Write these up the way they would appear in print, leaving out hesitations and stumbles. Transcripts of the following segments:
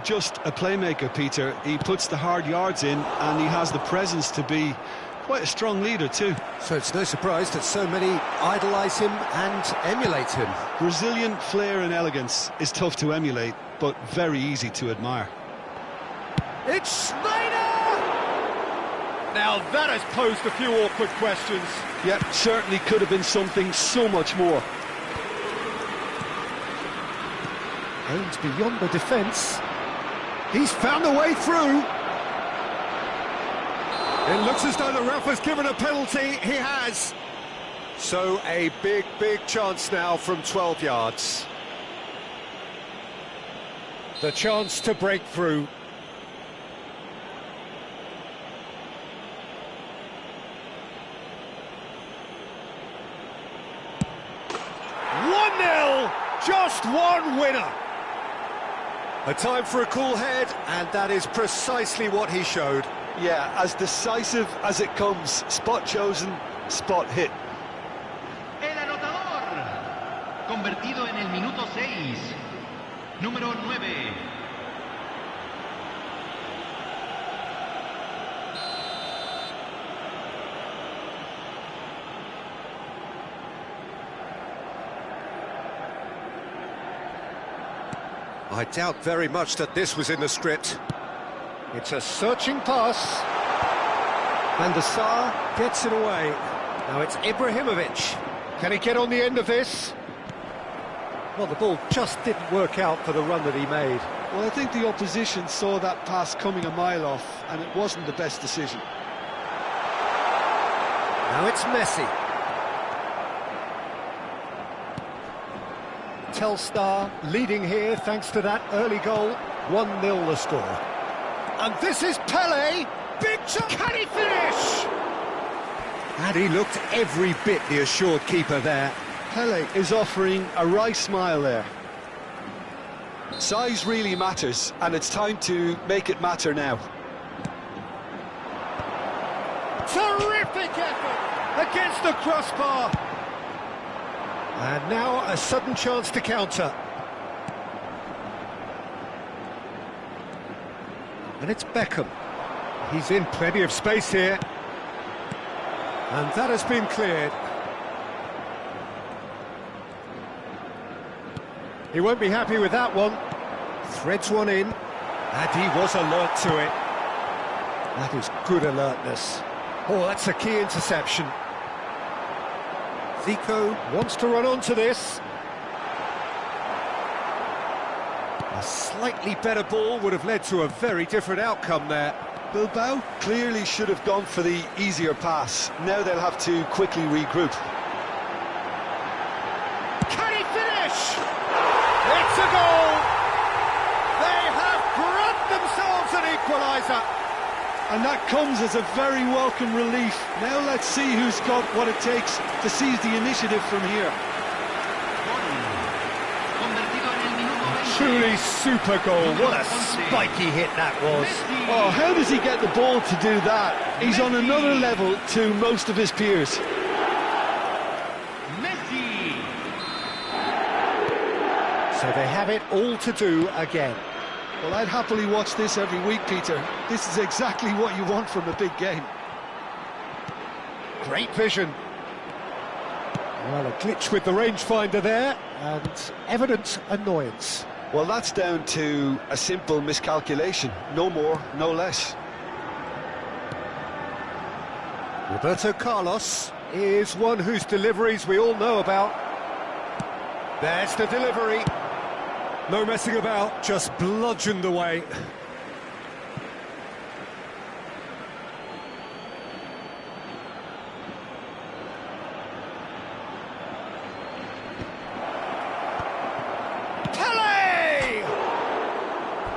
just a playmaker, Peter. He puts the hard yards in, and he has the presence to be quite a strong leader too. So it's no surprise that so many idolise him and emulate him. Brazilian flair and elegance is tough to emulate, but very easy to admire. It's Snyder! Now that has posed a few awkward questions. Yep, certainly could have been something so much more. Aims beyond the defence. He's found a way through. It looks as though the ref has given a penalty. He has. So a big chance now from 12 yards. The chance to break through. Just one winner. A time for a cool head, and that is precisely what he showed. Yeah, as decisive as it comes. Spot chosen, spot hit. El anotador, convertido en el minuto 6, número 9. I doubt very much that this was in the script. It's a searching pass. And the Tsar gets it away. Now it's Ibrahimovic. Can he get on the end of this? Well, the ball just didn't work out for the run that he made. Well, I think the opposition saw that pass coming a mile off, and it wasn't the best decision. Now it's Messi. Telstar leading here thanks to that early goal. 1-0 the score. And this is Pele. Big chance. Can he finish? And he looked every bit the assured keeper there. Pele is offering a right smile there. Size really matters, and it's time to make it matter now. Terrific effort against the crossbar. And now a sudden chance to counter. And it's Beckham. He's in plenty of space here. And that has been cleared. He won't be happy with that one. Threads one in. And he was alert to it. That is good alertness. Oh, that's a key interception. Zico Wants to run onto this. a slightly better ball would have led to a very different outcome there. Bilbao clearly should have gone for the easier pass. Now they'll have to quickly regroup. Can he finish? It's a goal! They have grabbed themselves an equaliser. And that comes as a very welcome relief. Now let's see who's got what it takes to seize the initiative from here. Truly super goal. What a spiky hit that was. Oh, how does he get the ball to do that? He's on another level to most of his peers. So they have it all to do again. Well, I'd happily watch this every week, Peter. This is exactly what you want from a big game. Great vision. Well, a glitch with the rangefinder there, and evident annoyance. Well, that's down to a simple miscalculation. No more, no less. Roberto Carlos is one whose deliveries we all know about. There's the delivery. No messing about, just bludgeoned away. Pele!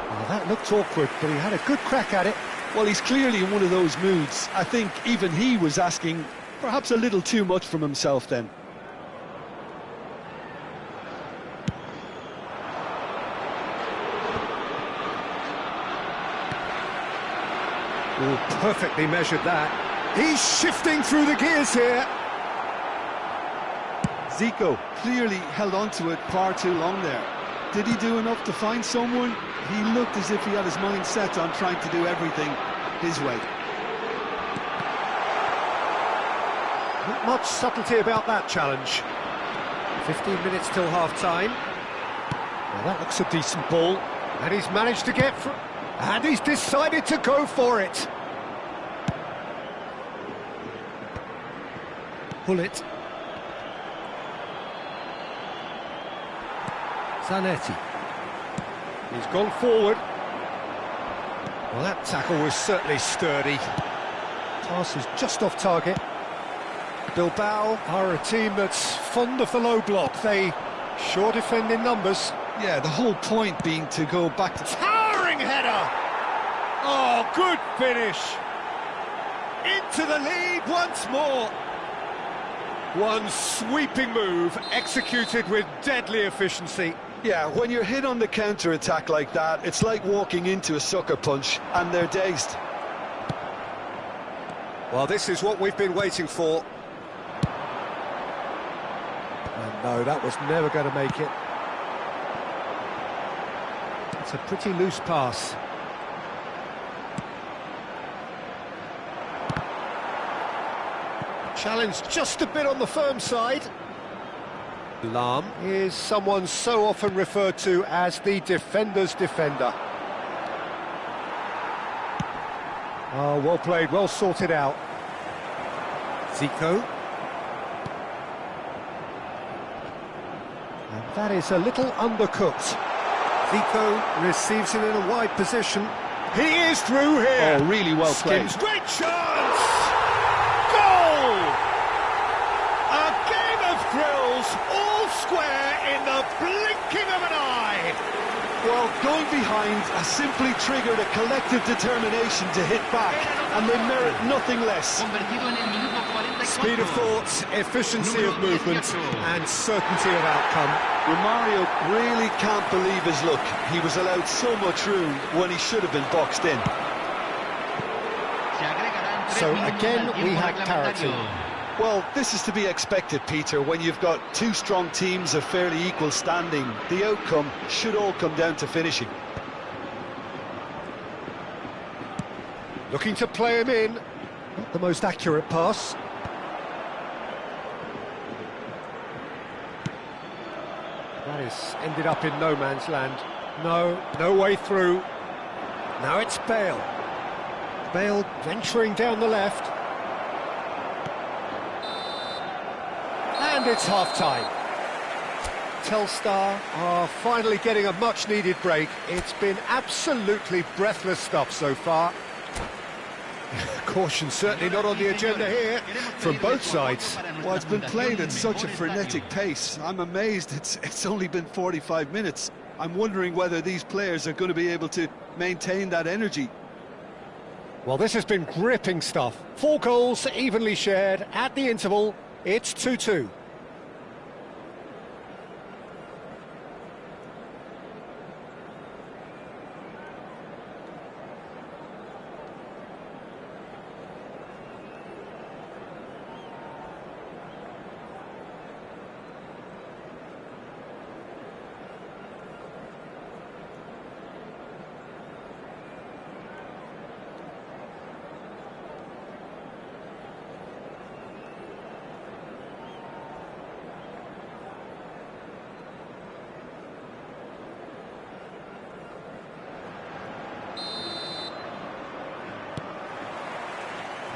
Well, that looked awkward, but he had a good crack at it. Well, he's clearly in one of those moods. I think even he was asking perhaps a little too much from himself then. Oh, perfectly measured that. He's shifting through the gears here. Zico clearly held on to it far too long there. Did he do enough to find someone? He looked as if he had his mind set on trying to do everything his way. Not much subtlety about that challenge. 15 minutes till half-time. Well, that looks a decent ball. And he's managed to get through. And he's decided to go for it. Pull it. Zanetti. He's gone forward. Well, that tackle was certainly sturdy. Pass is just off target. Bilbao are a team that's fond of the low block. They sure defend in numbers. Yeah, the whole point being to go back to... Towering header! Oh, good finish! Into the lead once more! One sweeping move, executed with deadly efficiency. Yeah, when you're hit on the counter-attack like that, it's like walking into a sucker punch, and they're dazed. Well, this is what we've been waiting for. And no, that was never going to make it. It's a pretty loose pass. Challenge just a bit on the firm side. Lahm is someone so often referred to as the defender's defender. Oh, well played, well sorted out. Zico. And that is a little undercooked. Zico receives it in a wide position. He is through here. Oh, really well played. Skims, great chance! Goal! A game of thrills, all square in the blinking of an eye. Well, going behind has simply triggered a collective determination to hit back, and they merit nothing less. Speed of thought, efficiency of movement, and certainty of outcome. Romario really can't believe his luck. He was allowed so much room when he should have been boxed in. So again, we had parity. Well, this is to be expected, Peter, when you've got two strong teams of fairly equal standing. The outcome should all come down to finishing. Looking to play him in. Not the most accurate pass. That is ended up in no man's land. No way through. Now it's Bale. Bale venturing down the left. And it's half-time. Telstar are finally getting a much-needed break. It's been absolutely breathless stuff so far. Caution certainly not on the agenda here from both sides. Well, it's been played at such a frenetic pace. I'm amazed it's only been 45 minutes. I'm wondering whether these players are going to be able to maintain that energy. Well, this has been gripping stuff. 4 goals evenly shared at the interval. It's 2-2.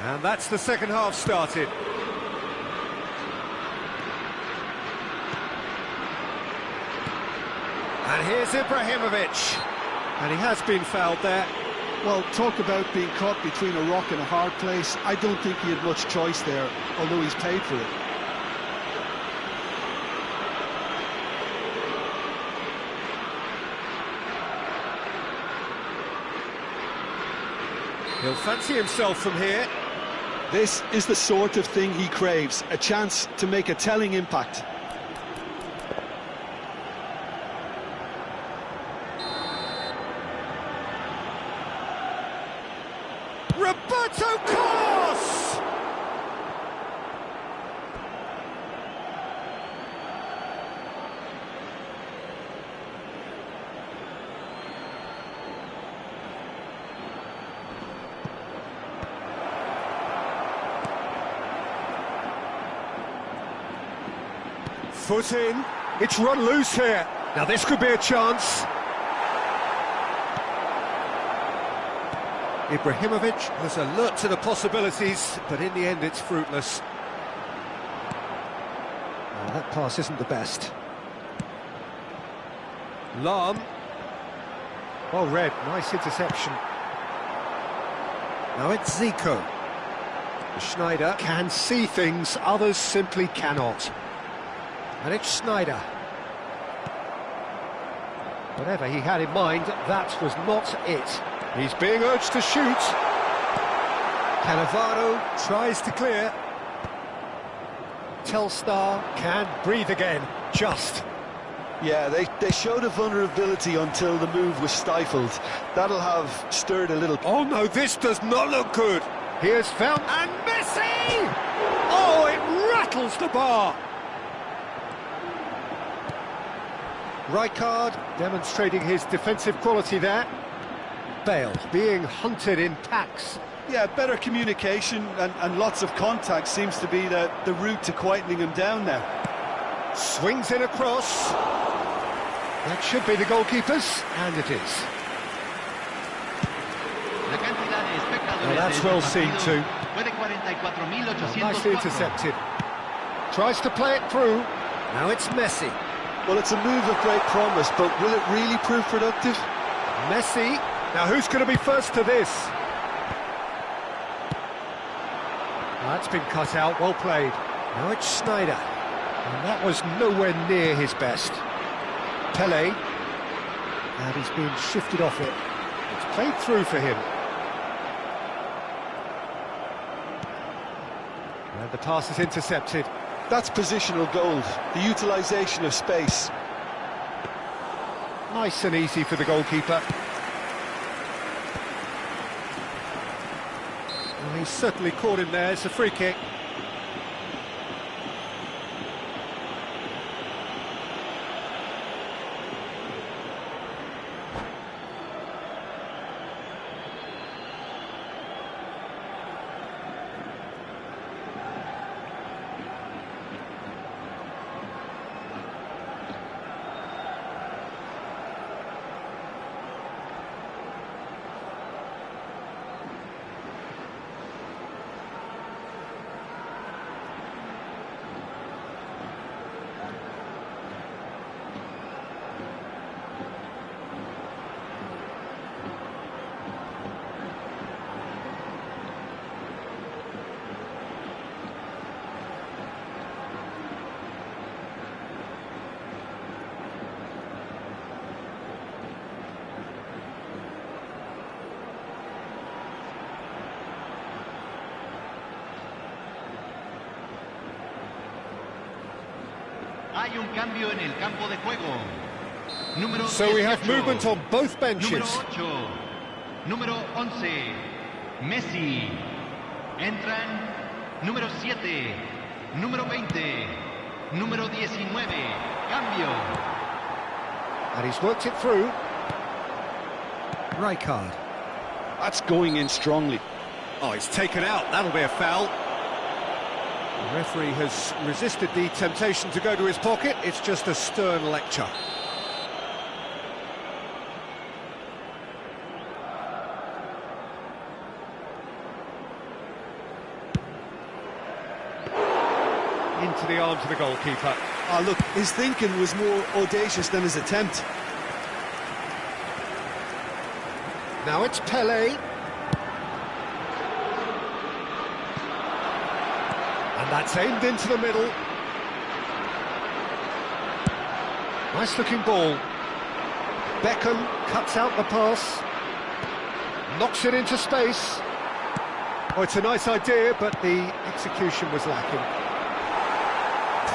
And that's the second half started. And here's Ibrahimovic. And he has been fouled there. Well, talk about being caught between a rock and a hard place. I don't think he had much choice there, although he's paid for it. He'll fancy himself from here. This is the sort of thing he craves, a chance to make a telling impact. Roberto Carlos! Foot in, it's run loose here. Now this could be a chance. Ibrahimovic was alert to the possibilities, but in the end it's fruitless. Oh, that pass isn't the best. Lahm. Well read, nice interception. Now it's Zico. Schneider can see things, others simply cannot. And it's Schneider. Whatever he had in mind, that was not it. He's being urged to shoot. Cannavaro tries to clear. Telstar can breathe again, just. Yeah, they showed a vulnerability until the move was stifled. That'll have stirred a little. Oh no, this does not look good. Here's found, and Messi! Oh, it rattles the bar. Rijkaard demonstrating his defensive quality there. Bale being hunted in packs. Yeah, better communication and lots of contact seems to be the route to quietening him down now. Swings in across. That should be the goalkeeper's, and it is. Well, that's well seen too. Nicely intercepted. Tries to play it through. Now it's Messi. Well, it's a move of great promise, but will it really prove productive? Messi. Now who's going to be first to this? That's been cut out, well played. Now it's Schneider. And that was nowhere near his best. Pele. And he's been shifted off it. It's played through for him. And the pass is intercepted. That's positional gold, the utilisation of space. Nice and easy for the goalkeeper. Well, he's certainly caught him there, it's a free kick. Hay un cambio en el campo de juego. Número So we have 18, movement on both benches. Número 8, número 11, Messi. Entran número 7, número 20, número 19, cambio. And he's worked it through. Rijkaard. That's going in strongly. Oh, he's taken out, that'll be a foul. The referee has resisted the temptation to go to his pocket, it's just a stern lecture. Into the arms of the goalkeeper. Oh, look, his thinking was more audacious than his attempt. Now it's Pele. And that's aimed into the middle. Nice looking ball. Beckham cuts out the pass. Knocks it into space. Oh, it's a nice idea, but the execution was lacking.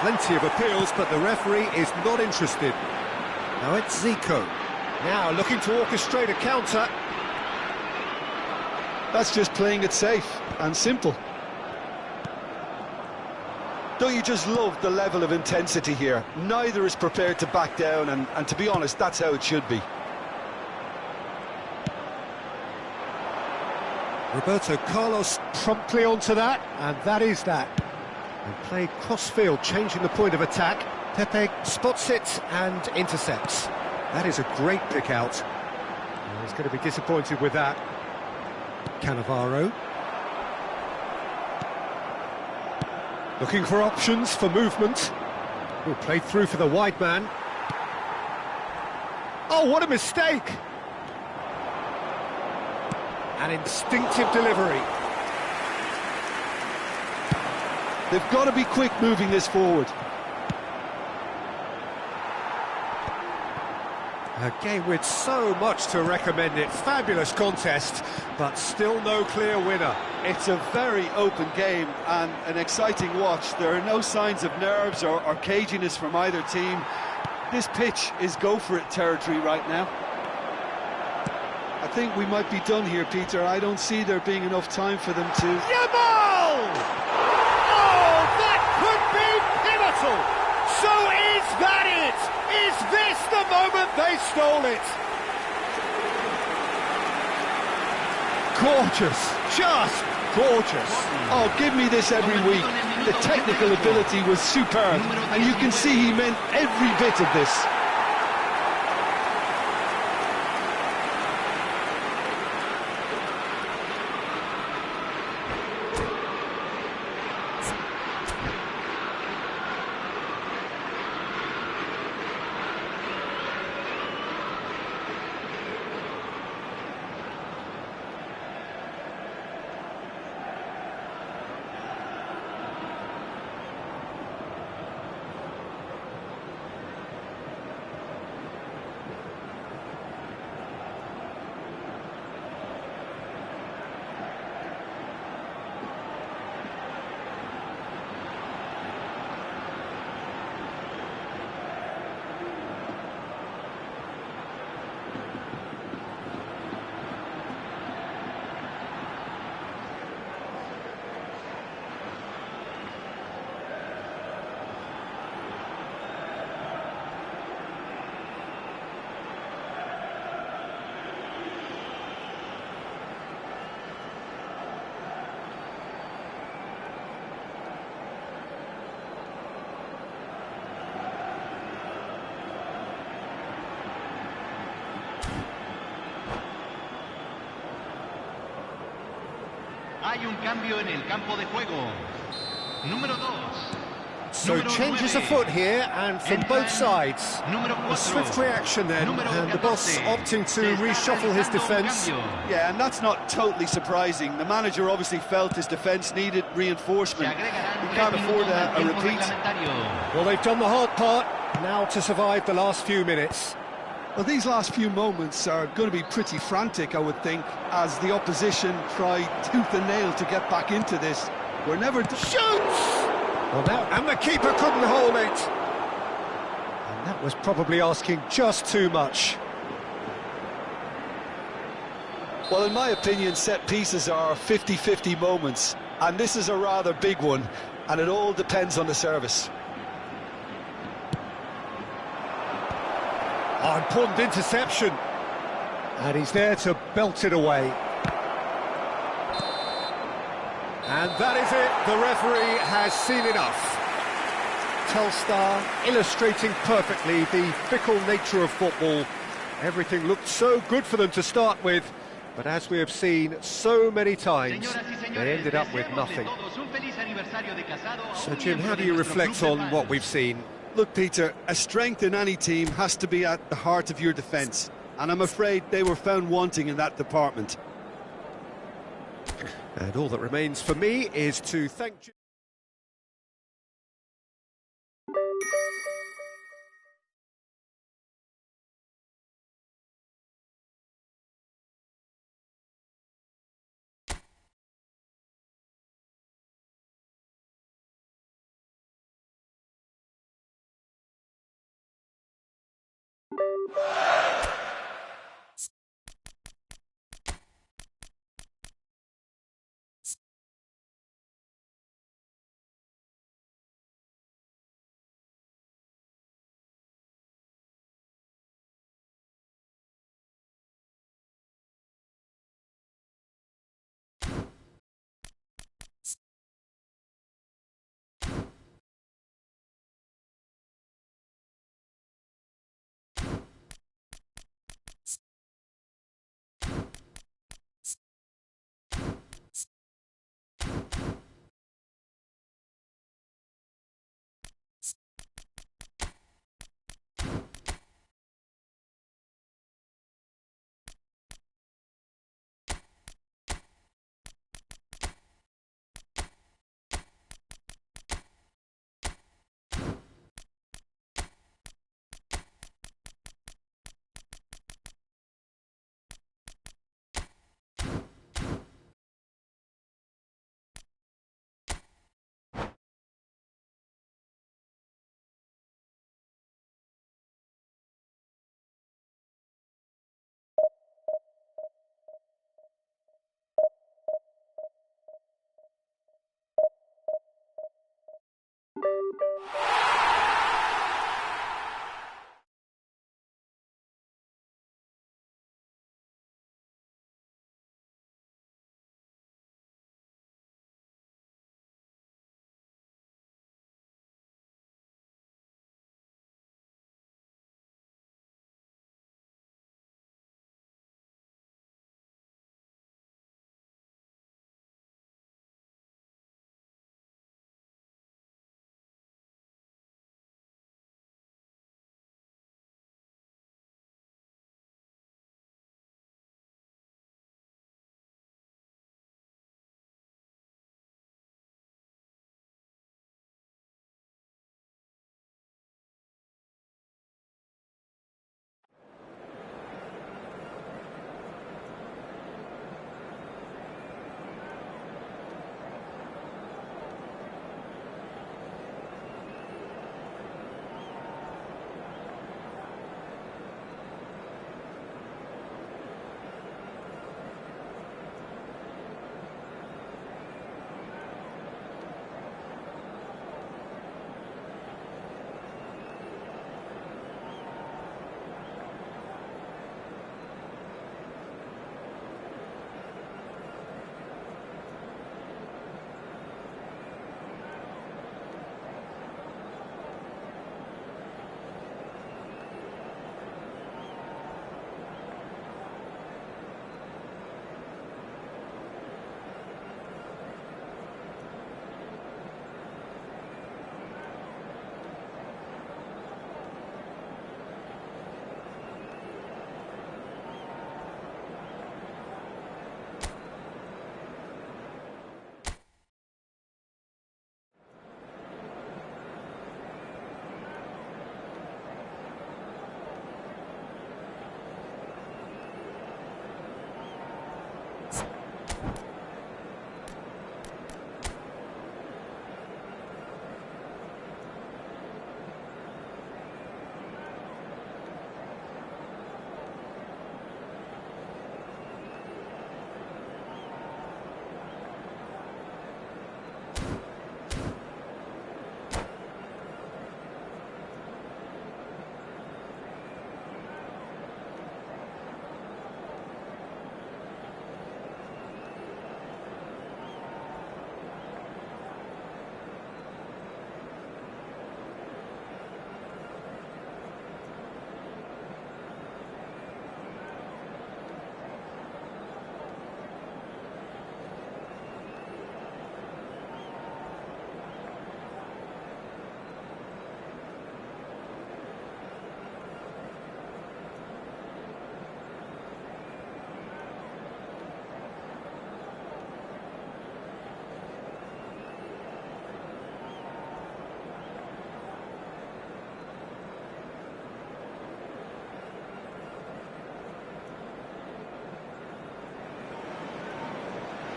Plenty of appeals, but the referee is not interested. Now it's Zico. Now looking to orchestrate a counter. That's just playing it safe and simple. Don't you just love the level of intensity here? Neither is prepared to back down, and to be honest, that's how it should be. Roberto Carlos promptly onto that, and that is that. And played cross-field, changing the point of attack. Pepe spots it and intercepts. That is a great pick out. He's going to be disappointed with that. Cannavaro. Looking for options for movement. Ooh, played through for the wide man. Oh, what a mistake! An instinctive delivery. They've got to be quick moving this forward. A game with so much to recommend it. Fabulous contest, but still no clear winner. It's a very open game and an exciting watch. There are no signs of nerves or caginess from either team. This pitch is go-for-it territory right now. I think we might be done here, Peter. I don't see there being enough time for them to... Yamal! Oh, that could be pivotal! So is that it? Is this the moment they stole it? Gorgeous, just gorgeous. Oh, give me this every week. The technical ability was superb, and you can see he meant every bit of this. Hay un cambio en el campo de juego. Número 2. So changes afoot here, and from both sides. A swift reaction then, and the boss opting to reshuffle his defence. Yeah, and that's not totally surprising. The manager obviously felt his defence needed reinforcement. He can't afford a repeat. Well, they've done the hard part, now to survive the last few minutes. Well, these last few moments are going to be pretty frantic, I would think, as the opposition try tooth and nail to get back into this. We're never... Shoots! Well, now, And the keeper couldn't hold it. and that was probably asking just too much. Well, in my opinion, set pieces are 50-50 moments, and this is a rather big one, and it all depends on the service. Oh, important interception. And he's there to belt it away. And that is it. The referee has seen enough. Telstar illustrating perfectly the fickle nature of football. Everything looked so good for them to start with, but as we have seen so many times, they ended up with nothing. So, Jim, how do you reflect on what we've seen? Look, Peter, a strength in any team has to be at the heart of your defence, and I'm afraid they were found wanting in that department. And all that remains for me is to thank you.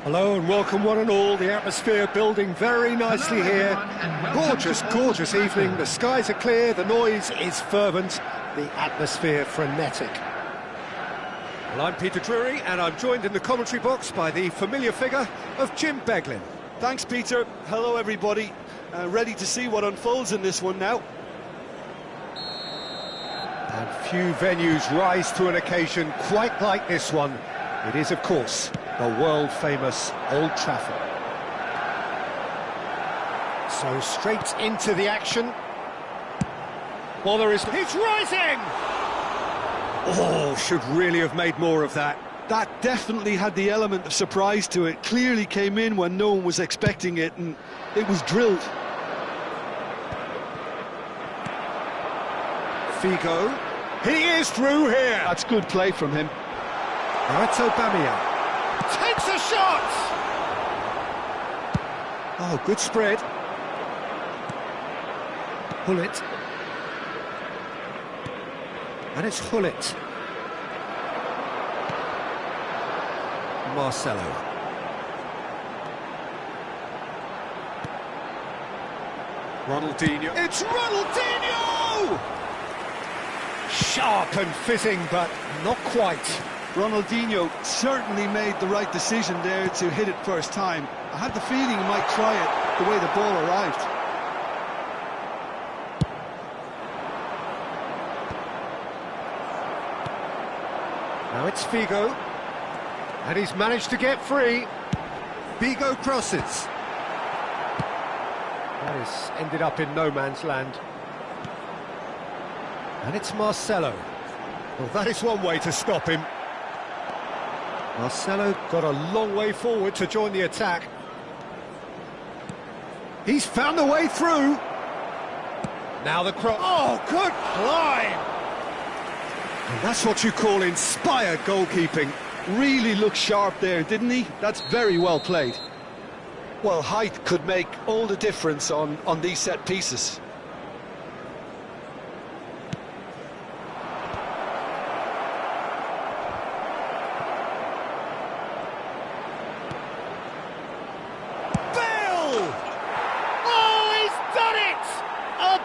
Hello and welcome one and all, the atmosphere building very nicely here. Gorgeous, gorgeous evening, the skies are clear, the noise is fervent, the atmosphere frenetic. Well, I'm Peter Drury and I'm joined in the commentary box by the familiar figure of Jim Beglin. Thanks, Peter. Hello, everybody. Ready to see what unfolds in this one now. And few venues rise to an occasion quite like this one. It is, of course, the world-famous Old Trafford. So straight into the action. Well, he's rising! Oh, should really have made more of that. That definitely had the element of surprise to it. Clearly came in when no one was expecting it, and it was drilled. Figo. He is through here! That's good play from him. That's Aubameyang. Takes a shot! Oh, good spread. Hullet. And it's Hullet. Marcelo. Ronaldinho. It's Ronaldinho! Sharp and fitting, but not quite. Ronaldinho certainly made the right decision there to hit it first time. I had the feeling he might try it the way the ball arrived. Now it's Figo, and he's managed to get free. Figo crosses. That has ended up in no man's land. And it's Marcelo. Well, that is one way to stop him. Marcelo got a long way forward to join the attack. He's found the way through. Now the cross. Oh, good climb! And that's what you call inspired goalkeeping. Really looked sharp there, didn't he? That's very well played. Well, height could make all the difference on these set pieces.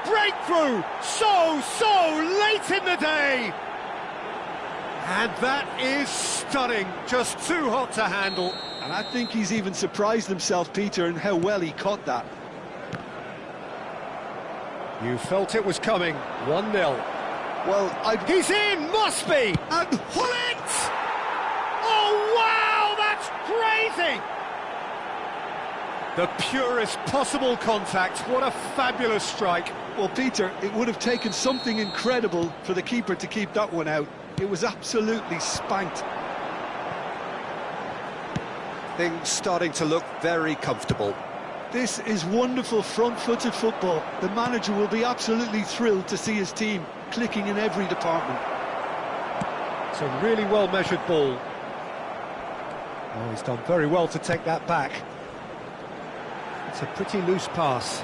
Breakthrough so late in the day, and that is stunning, just too hot to handle. And I think he's even surprised himself, Peter, in how well he caught that. You felt it was coming. 1-0. Well, he's in, must be, and Hullet! Oh wow, that's crazy! The purest possible contact. What a fabulous strike. Well, Peter, it would have taken something incredible for the keeper to keep that one out. It was absolutely spanked. Things starting to look very comfortable. This is wonderful front-footed football. The manager will be absolutely thrilled to see his team clicking in every department. It's a really well-measured ball. Oh, he's done very well to take that back. It's a pretty loose pass.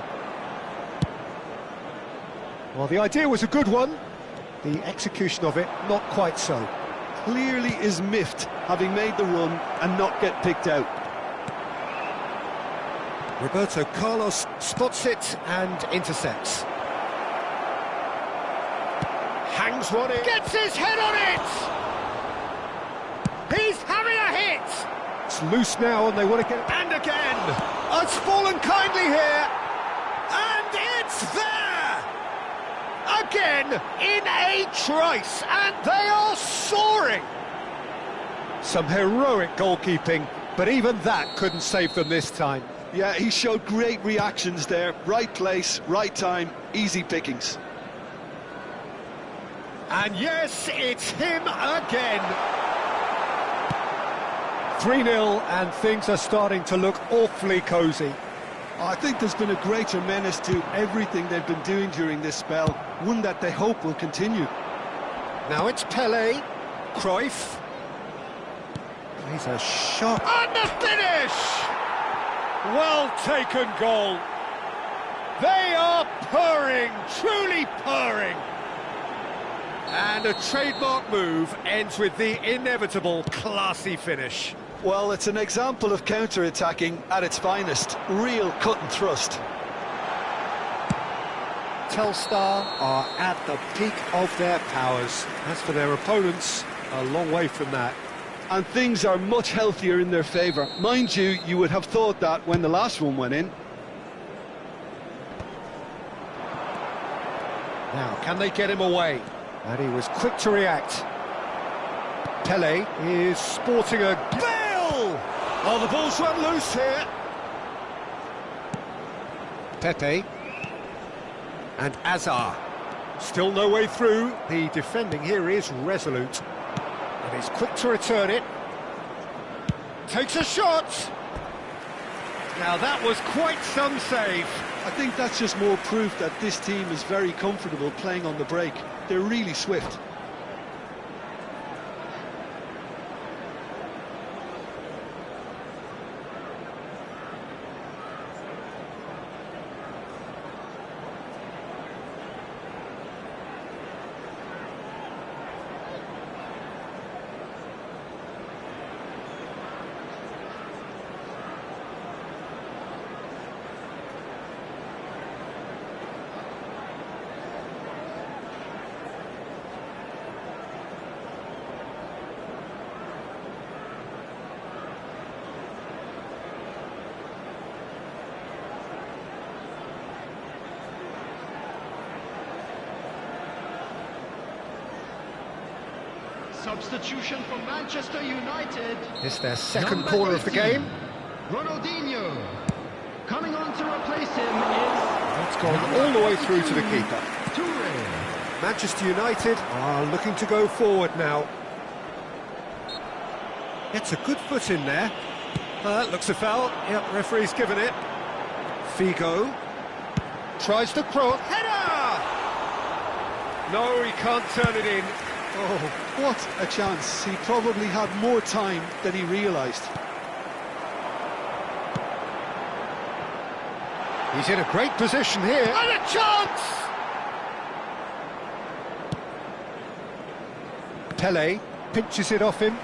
Well, the idea was a good one. The execution of it, not quite so. clearly is miffed, having made the run and not get picked out. Roberto Carlos spots it and intercepts. Hangs one in. Gets his head on it! He's having a hit! It's loose now and they want to get it. And again! Oh, it's fallen kindly here! And it's there! Again, in a trice, and they are soaring! Some heroic goalkeeping, but even that couldn't save them this time. Yeah, he showed great reactions there. Right place, right time, easy pickings. And yes, it's him again. 3-0, and things are starting to look awfully cosy. I think there's been a greater menace to everything they've been doing during this spell, one that they hope will continue. Now it's Pele, Cruyff. He's a shot. And the finish! Well taken goal. They are purring, truly purring. And a trademark move ends with the inevitable classy finish. Well, it's an example of counter-attacking at its finest. Real cut and thrust. Telstar are at the peak of their powers. As for their opponents, a long way from that. And things are much healthier in their favour. Mind you, you would have thought that when the last one went in. Now, can they get him away? And he was quick to react. Pele is sporting a Bale! Oh, the ball's run loose here. Pepe. And Azar. Still no way through. The defending here is resolute. And he's quick to return it. Takes a shot! Now that was quite some save. I think that's just more proof that this team is very comfortable playing on the break. They're really swift. Substitution for Manchester United. It's their second corner of the game. Ronaldinho. Coming on to replace him is... It's gone all the way through to the keeper. Toure. Manchester United are looking to go forward now. Gets a good foot in there. Looks a foul. Yep, referee's given it. Figo. Tries to cross. Header! No, he can't turn it in. Oh, what a chance. He probably had more time than he realised. He's in a great position here. And a chance! Pele pinches it off him.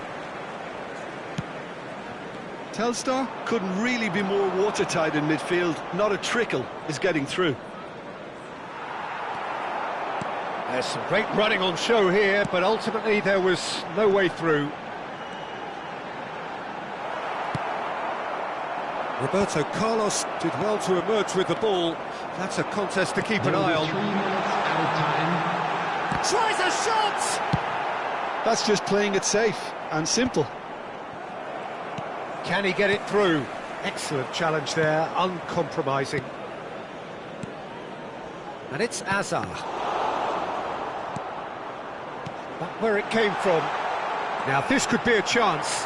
Telstar couldn't really be more watertight in midfield. Not a trickle is getting through. There's some great running on show here, but ultimately there was no way through. Roberto Carlos did well to emerge with the ball. That's a contest to keep an eye on. 3 minutes out of time. Tries a shot! That's just playing it safe and simple. Can he get it through? Excellent challenge there, uncompromising. And it's Azar. Back where it came from. Now this could be a chance.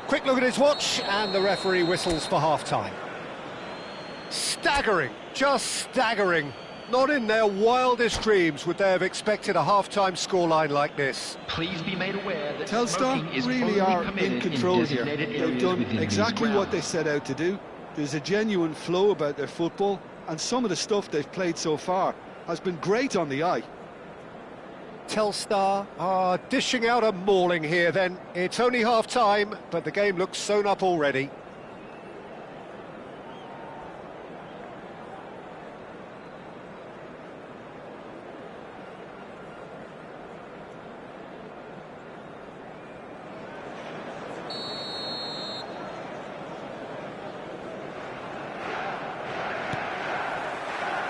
Quick look at his watch, and the referee whistles for half-time. Staggering, just staggering. Not in their wildest dreams would they have expected a half-time scoreline like this. Please be made aware that Telstar smoking is really only are permitted in control here. designated They've areas done within these exactly what they grounds. set out to do. There's a genuine flow about their football, and some of the stuff they've played so far has been great on the eye. Telstar are dishing out a mauling here then. It's only half-time, but the game looks sewn up already.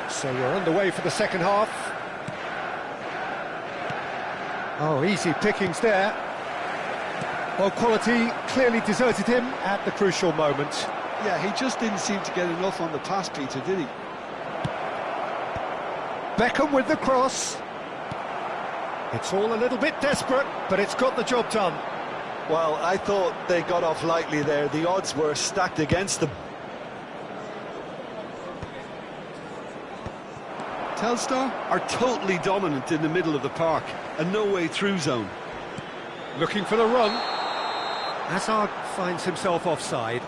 So we're underway for the second half. Oh, easy pickings there. Well, quality clearly deserted him at the crucial moment. Yeah, he just didn't seem to get enough on the pass, Peter, did he? Beckham with the cross. It's all a little bit desperate, but it's got the job done. Well, I thought they got off lightly there. The odds were stacked against them. Telstar are totally dominant in the middle of the park, a no-way through zone. Looking for the run. Hazard finds himself offside.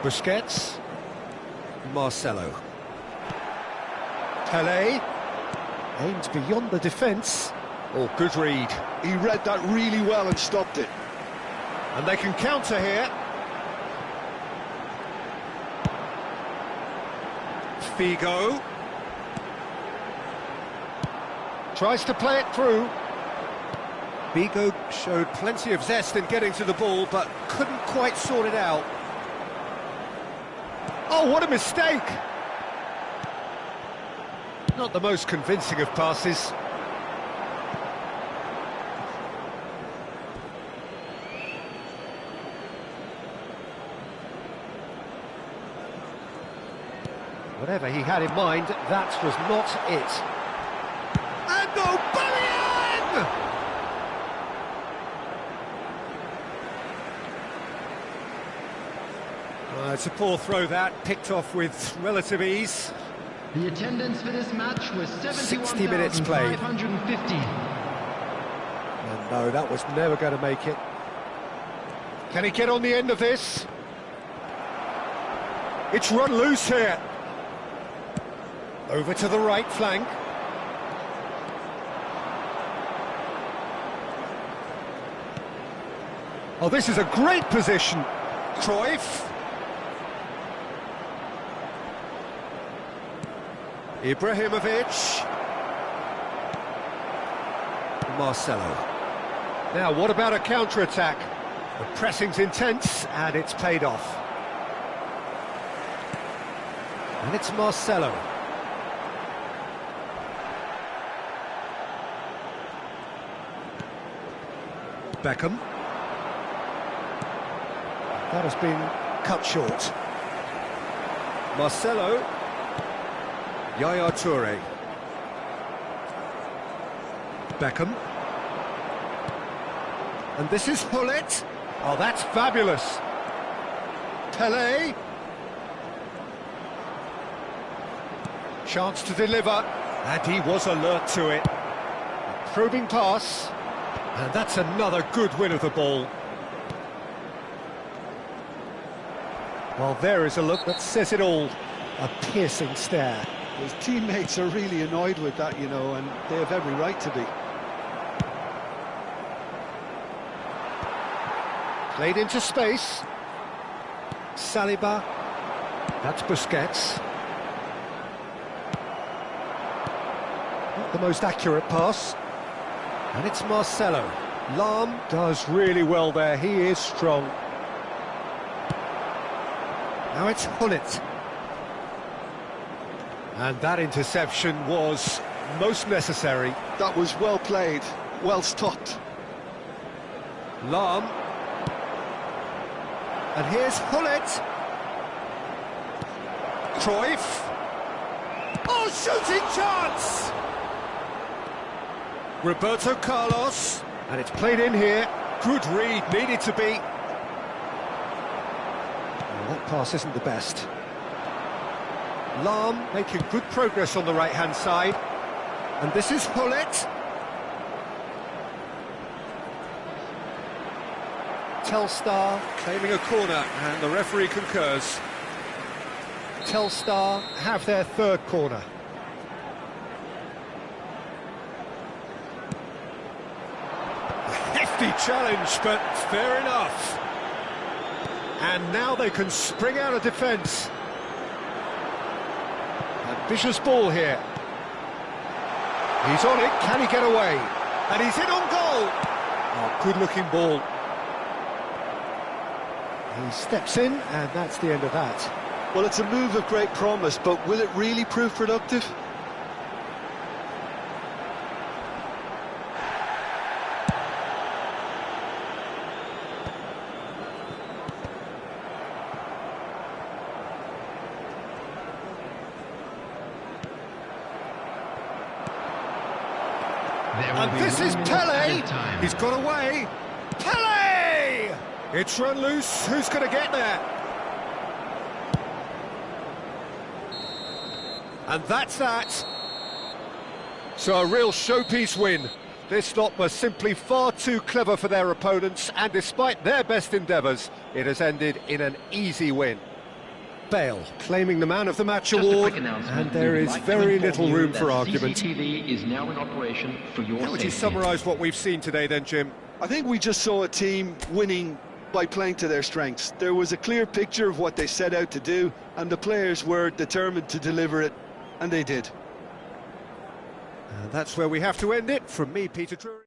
Busquets, Marcelo, Pelé, aimed beyond the defence. Oh, good read. He read that really well and stopped it. And they can counter here. Figo. Tries to play it through. Figo showed plenty of zest in getting to the ball, but couldn't quite sort it out. Oh, what a mistake! Not the most convincing of passes. Whatever he had in mind, that was not it. And Aubameyang! It's a poor throw that, picked off with relative ease. The attendance for this match was 60 minutes played. 71,550. And no, that was never going to make it. Can he get on the end of this? It's run loose here. Over to the right flank. Oh, this is a great position. Cruyff. Ibrahimovic. Marcelo. Now, what about a counter-attack? The pressing's intense, and it's paid off. And it's Marcelo. Beckham. That has been cut short. Marcelo. Yaya Toure. Beckham. And this is Hullet. Oh, that's fabulous. Pelé. Chance to deliver. And he was alert to it. Probing pass. And that's another good win of the ball. Well, there is a look that says it all. A piercing stare. His teammates are really annoyed with that, you know, and they have every right to be. Played into space. Saliba. That's Busquets. Not the most accurate pass. And it's Marcelo. Lahm does really well there. He is strong. Now it's Hullet. And that interception was most necessary. That was well played, well stopped. Lahm. And here's Hullet. Cruyff. Oh, shooting chance! Roberto Carlos. And it's played in here. Good read, needed to be. That pass isn't the best. Lahm making good progress on the right-hand side. And this is Hullet. Telstar claiming a corner, and the referee concurs. Telstar have their third corner. A hefty challenge, but fair enough. And now they can spring out of defence. Ambitious ball here. He's on it, can he get away? And he's in on goal! Oh, good-looking ball. He steps in, and that's the end of that. Well, it's a move of great promise, but will it really prove productive? And this is Pele! He's got away! Pele! It's run loose, who's going to get there? And that's that. So a real showpiece win. This lot were simply far too clever for their opponents, and despite their best endeavours, it has ended in an easy win. Bale claiming the Man of the Match award, and there is very little room for argument. CCTV is now in operation for your How would you safety. summarise what we've seen today then, Jim? I think we just saw a team winning by playing to their strengths. There was a clear picture of what they set out to do, and the players were determined to deliver it, and they did. And that's where we have to end it. From me, Peter Drury.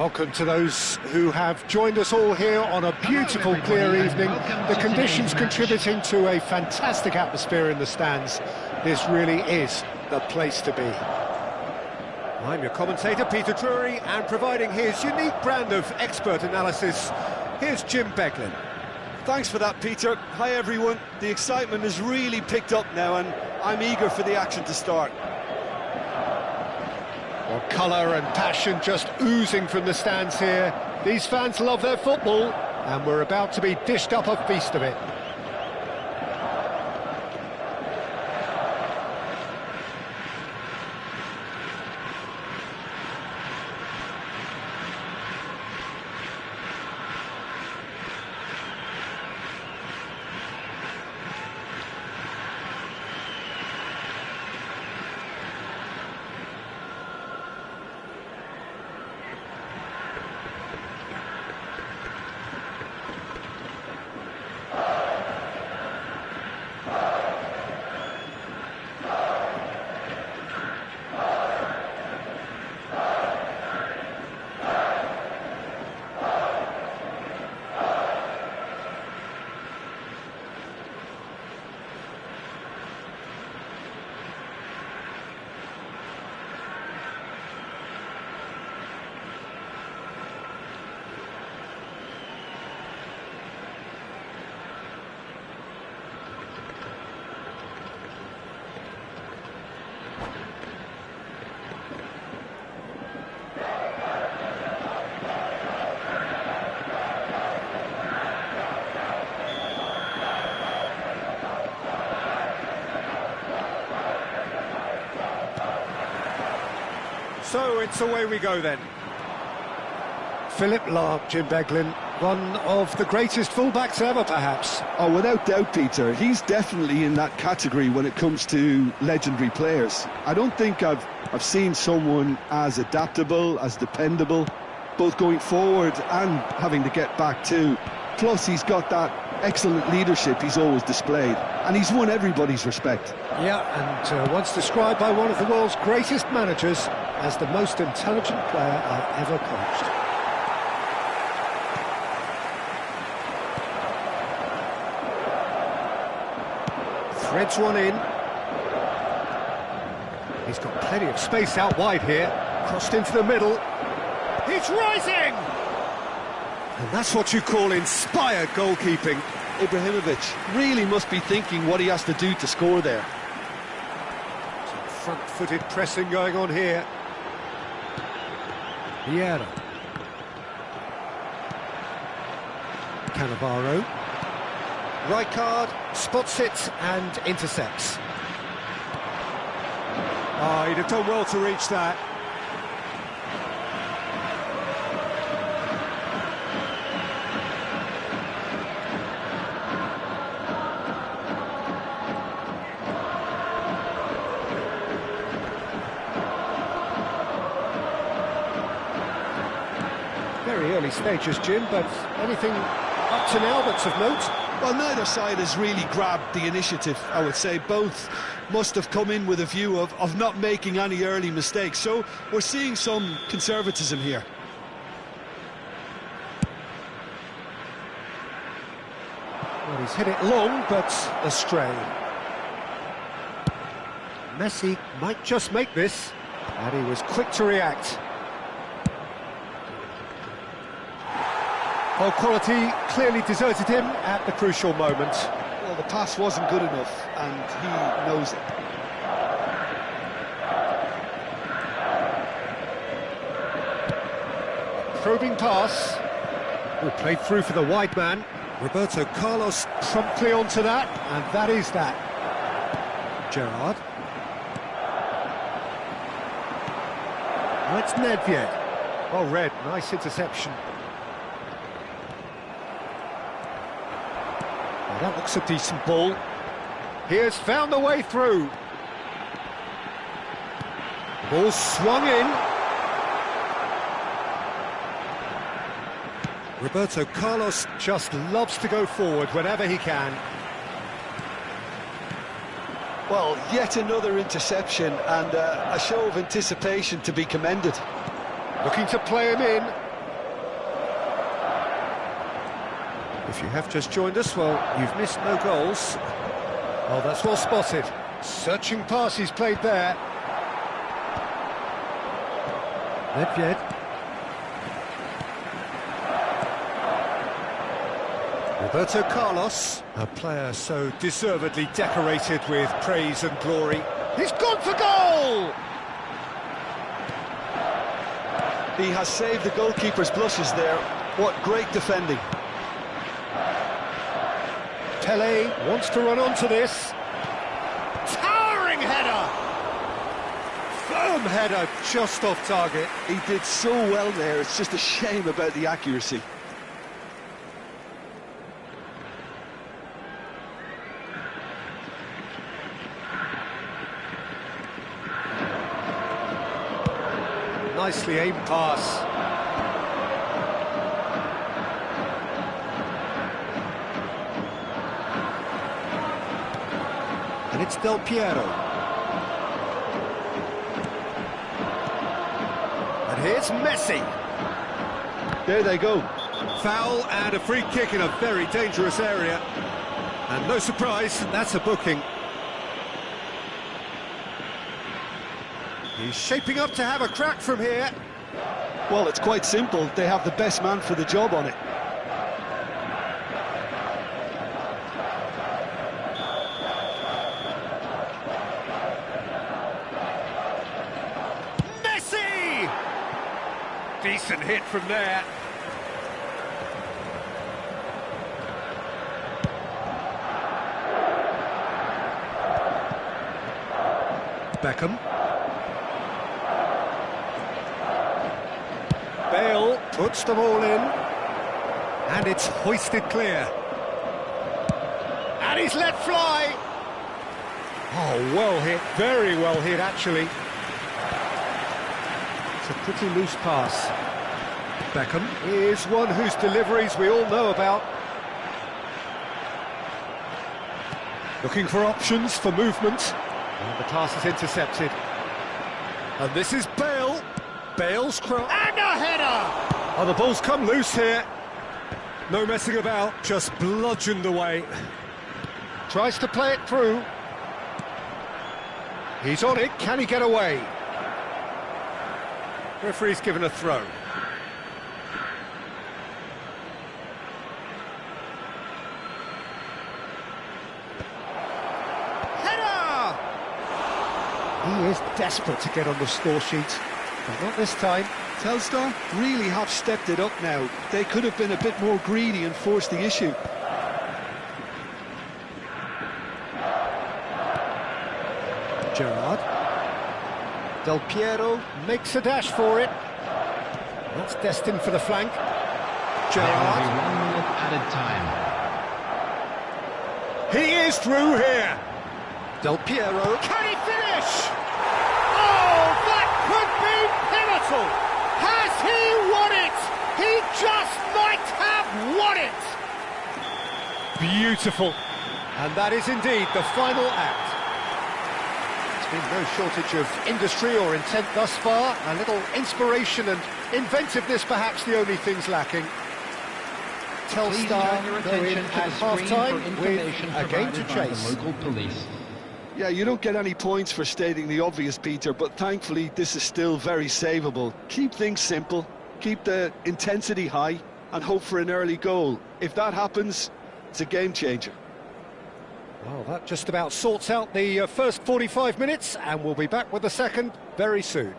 Welcome to those who have joined us all here on a beautiful, clear evening. The conditions contributing to a fantastic atmosphere in the stands. This really is the place to be. I'm your commentator, Peter Drury, and providing his unique brand of expert analysis, here's Jim Beglin. Thanks for that, Peter. Hi, everyone. The excitement has really picked up now, and I'm eager for the action to start. Well, colour and passion just oozing from the stands here. These fans love their football, and we're about to be dished up a feast of it. So it's away we go then. Philip Lahm, Jim Beglin, one of the greatest fullbacks ever, perhaps. Oh, without doubt, Peter. He's definitely in that category when it comes to legendary players. I don't think I've seen someone as adaptable, as dependable, both going forward and having to get back too. Plus, he's got that excellent leadership he's always displayed, and he's won everybody's respect. Yeah, and once described by one of the world's greatest managers as the most intelligent player I've ever coached. Threads one in. He's got plenty of space out wide here. Crossed into the middle. He's rising! And that's what you call inspired goalkeeping. Ibrahimovic really must be thinking what he has to do to score there. Some front-footed pressing going on here. Vieira. Cannavaro. Rijkaard spots it and intercepts. Oh, he'd have done well to reach that. Very early stages, Jim, but anything up to now that's of note? Well, neither side has really grabbed the initiative, I would say. Both must have come in with a view of not making any early mistakes, so we're seeing some conservatism here. Well, he's hit it long, but astray. Messi might just make this, and he was quick to react. Well, quality clearly deserted him at the crucial moment. Well, the pass wasn't good enough, and he knows it. Probing pass. Oh, played through for the wide man. Roberto Carlos promptly onto that, and that is that. Gerrard. That's Nedved. Well read, nice interception. That looks a decent ball. He has found the way through. Ball swung in. Roberto Carlos just loves to go forward whenever he can. Well, yet another interception and a show of anticipation to be commended. Looking to play him in. If you have just joined us, well, you've missed no goals. Oh, that's well spotted. Searching pass he's played there. Nedved. Roberto Carlos, a player so deservedly decorated with praise and glory. He's gone for goal! He has saved the goalkeeper's blushes there. What great defending. Pele wants to run onto this. Towering header! Firm header, just off target. He did so well there, it's just a shame about the accuracy. Nicely aimed pass. And it's Del Piero. And here's Messi. There they go. Foul and a free kick in a very dangerous area. And no surprise, that's a booking. He's shaping up to have a crack from here. Well, it's quite simple. They have the best man for the job on it. Messi! Decent hit from there. Beckham. Bale puts them all in, and it's hoisted clear. And he's let fly. Oh, well hit, very well hit actually. It's a pretty loose pass. Beckham is one whose deliveries we all know about. Looking for options for movement. And the pass is intercepted. And this is Bale. Bale's cross. And a header! Oh, the ball's come loose here. No messing about, just bludgeoned away. Tries to play it through. He's on it, can he get away? Referee's given a throw. Header! He is desperate to get on the score sheet. But not this time. Telstar really have stepped it up now. They could have been a bit more greedy and forced the issue. Gerrard. Del Piero makes a dash for it. That's destined for the flank. Gerrard. 1 minute added time. He is through here. Del Piero. Can he finish? Oh, that could be pivotal. Has he won it? He just might have won it. Beautiful. And that is indeed the final act. There's been no shortage of industry or intent thus far. A little inspiration and inventiveness, perhaps the only things lacking. Telstar go in at half-time with a game to chase. Local police. Yeah, you don't get any points for stating the obvious, Peter, but thankfully this is still very savable. Keep things simple, keep the intensity high, and hope for an early goal. If that happens, it's a game changer. Well, that just about sorts out the first 45 minutes, and we'll be back with the second very soon.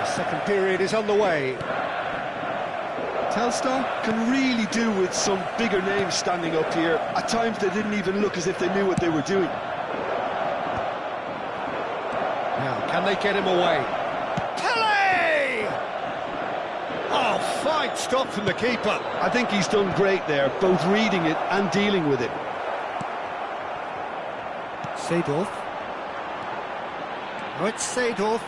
Second period is on the way. Telstar can really do with some bigger names standing up here. At times they didn't even look as if they knew what they were doing. Now, can Can they get him away? Pele! Oh, fine stop from the keeper. I think he's done great there, both reading it and dealing with it. Seedorf. Oh, it's Seedorf.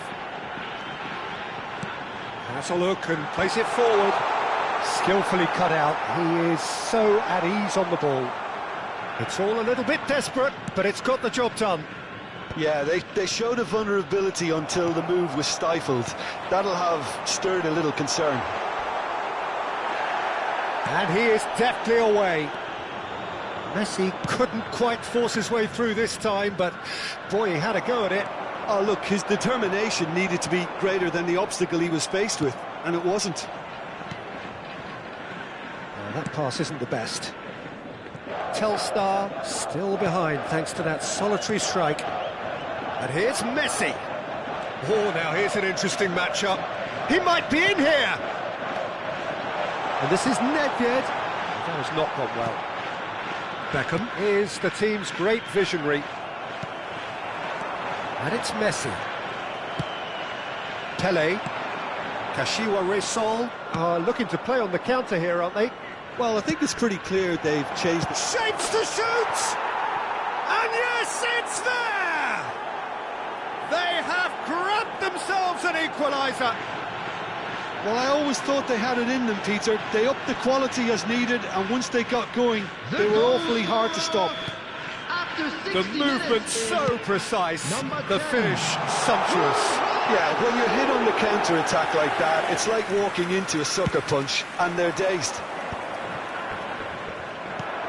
Has a look and plays it forward. Skillfully cut out. He is so at ease on the ball. It's all a little bit desperate, but it's got the job done. Yeah, they showed a vulnerability until the move was stifled. That'll have stirred a little concern. And he is deftly away. Messi couldn't quite force his way through this time, but boy, he had a go at it. Oh, look, his determination needed to be greater than the obstacle he was faced with, and it wasn't. That pass isn't the best. Telstar still behind thanks to that solitary strike. And here's Messi. Oh, now here's an interesting matchup. He might be in here. And this is Nedved. That has not gone well. Beckham is the team's great visionary. And it's Messi. Pele. Kashiwa Resol are looking to play on the counter here, aren't they? Well, I think it's pretty clear they've changed the... Shapes to shoot! And yes, it's there! They have grabbed themselves an equaliser. Well, I always thought they had it in them, Peter. They upped the quality as needed, and once they got going, they were awfully hard to stop. The movement so precise, the finish sumptuous. Yeah, when you're hit on the counter-attack like that, it's like walking into a sucker punch, and they're dazed.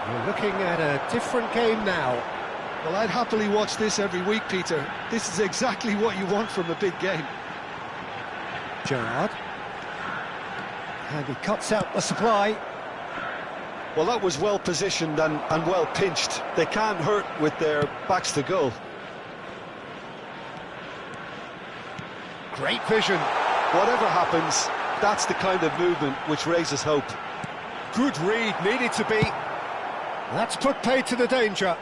We're looking at a different game now. Well, I'd happily watch this every week, Peter. This is exactly what you want from a big game. Gerrard. And he cuts out the supply. Well, that was well positioned and well pinched. They can't hurt with their backs to goal. Great vision. Whatever happens, that's the kind of movement which raises hope. Good read, needed to be. That's put paid to the danger.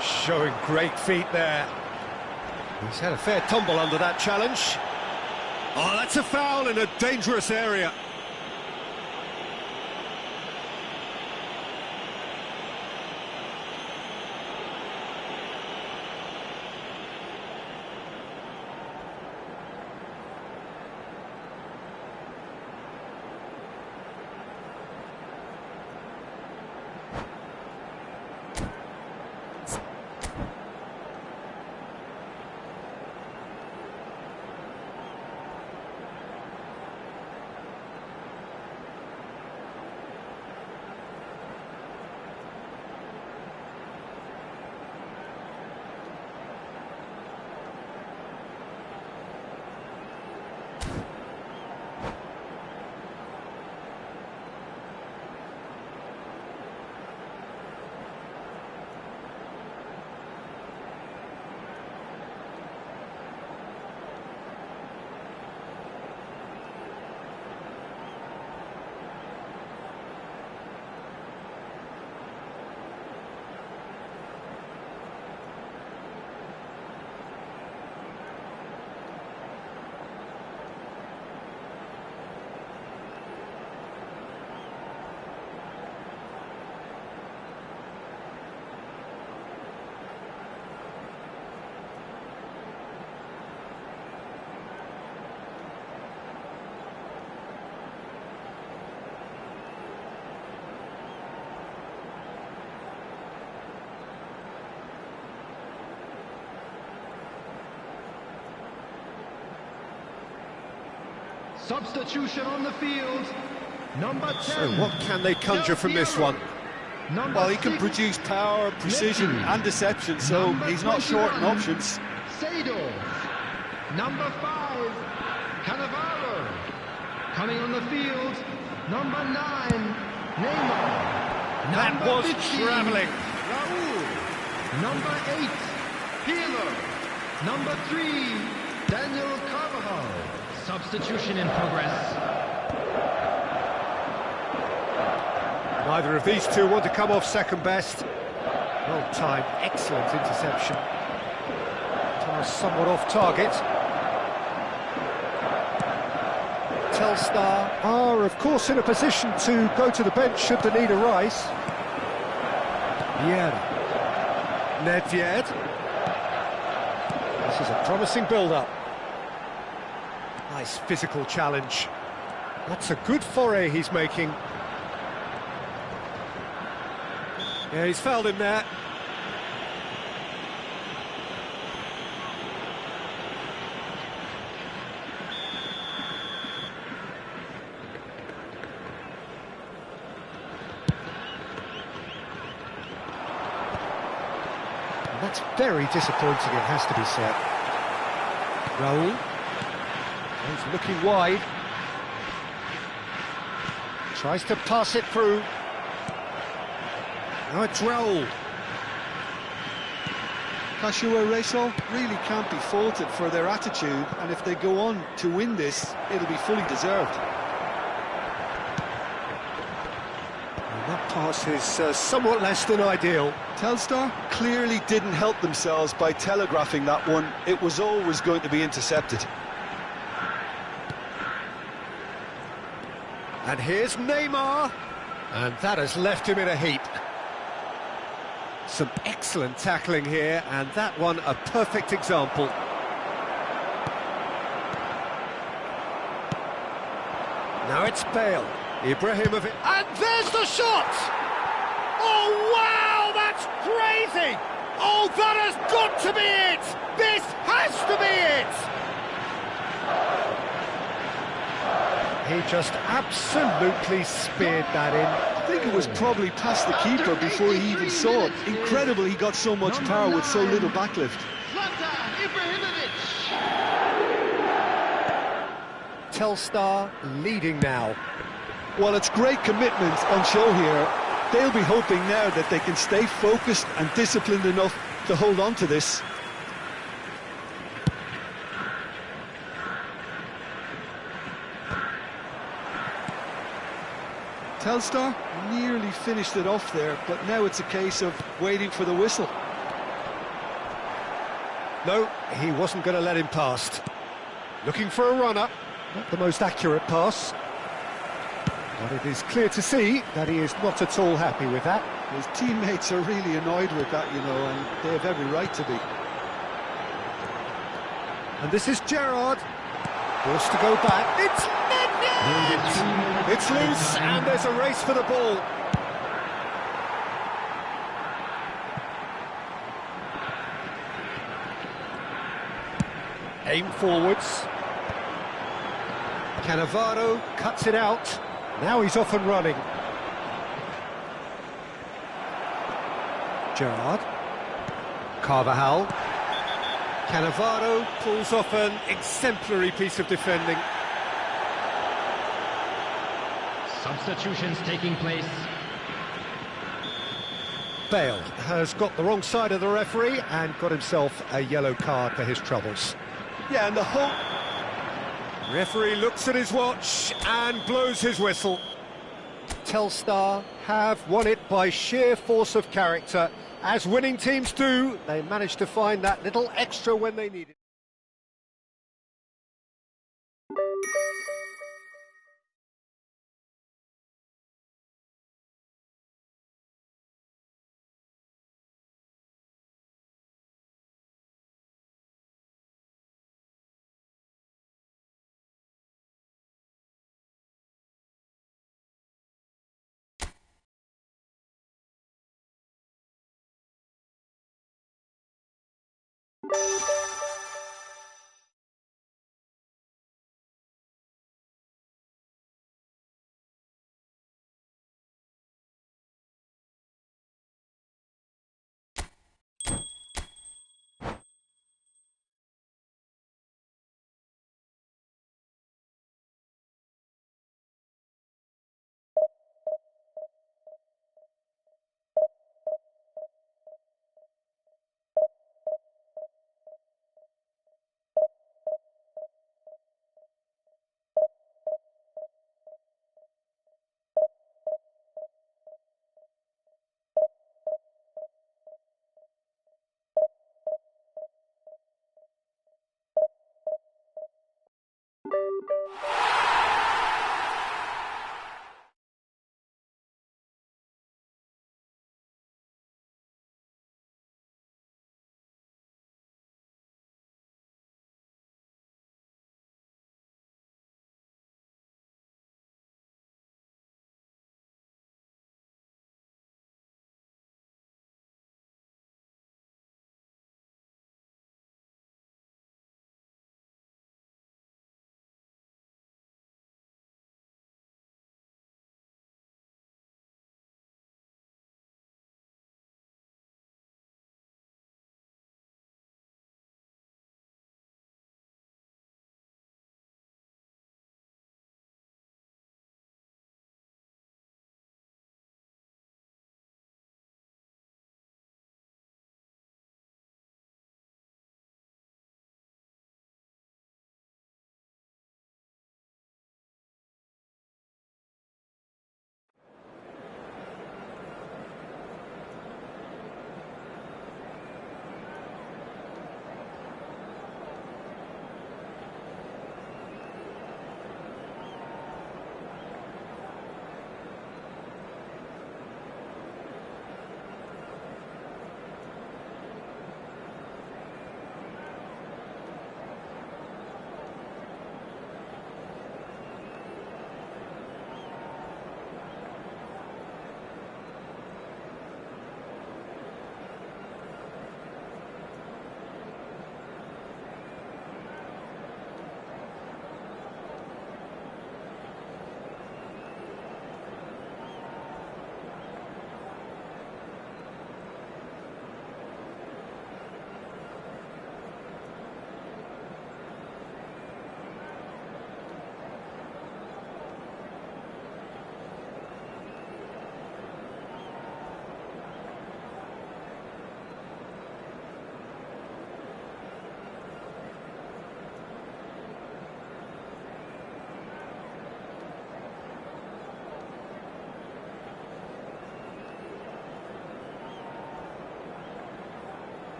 Showing great feet there. He's had a fair tumble under that challenge. Oh, that's a foul in a dangerous area. Substitution on the field. Number 10. So what can they conjure from this one? Well, he can produce power, precision and deception, so he's not short in options. Seedorf. Number 5, Cannavaro. Coming on the field, number 9, Neymar. That Number was 15, travelling. Raul. Number 8, Peeler. Number 3, Daniel Carvajal. Substitution in progress. Neither of these two want to come off second best. Well timed, excellent interception. somewhat off target. Telstar are, of course, in a position to go to the bench should the need arise. Vieira. Nedved. This is a promising build-up. Nice physical challenge. That's a good foray he's making. Yeah, he's fouled him there. And that's very disappointing, it has to be said. Raul. He's looking wide. Tries to pass it through. Now it's Raul. Kashiwa Reysol really can't be faulted for their attitude, and if they go on to win this, it'll be fully deserved. And that pass is somewhat less than ideal. Telstar clearly didn't help themselves by telegraphing that one. It was always going to be intercepted. And here's Neymar. And that has left him in a heap. Some excellent tackling here, and that one a perfect example. Now it's Bale. Ibrahimovic. And there's the shot! Oh, wow, that's crazy! Oh, that has got to be it! This has to be it! He just absolutely speared that in. I think it was probably past the keeper before he even saw it. Incredible he got so much power with so little backlift. Telstar leading now. Well, it's great commitment on show here. They'll be hoping now that they can stay focused and disciplined enough to hold on to this. Telstar nearly finished it off there, but now it's a case of waiting for the whistle. No, he wasn't going to let him past. Looking for a runner. Not the most accurate pass. But it is clear to see that he is not at all happy with that. His teammates are really annoyed with that, you know, and they have every right to be. And this is Gerrard. Forced to go back. It's Nedved! It's loose, and there's a race for the ball. Aim forwards. Cannavaro cuts it out. Now he's off and running. Gerrard. Carvajal. Cannavaro pulls off an exemplary piece of defending. Substitutions taking place. Bale has got the wrong side of the referee and got himself a yellow card for his troubles. Yeah, and the whole... Referee looks at his watch and blows his whistle. Telstar have won it by sheer force of character. As winning teams do, they managed to find that little extra when they need it.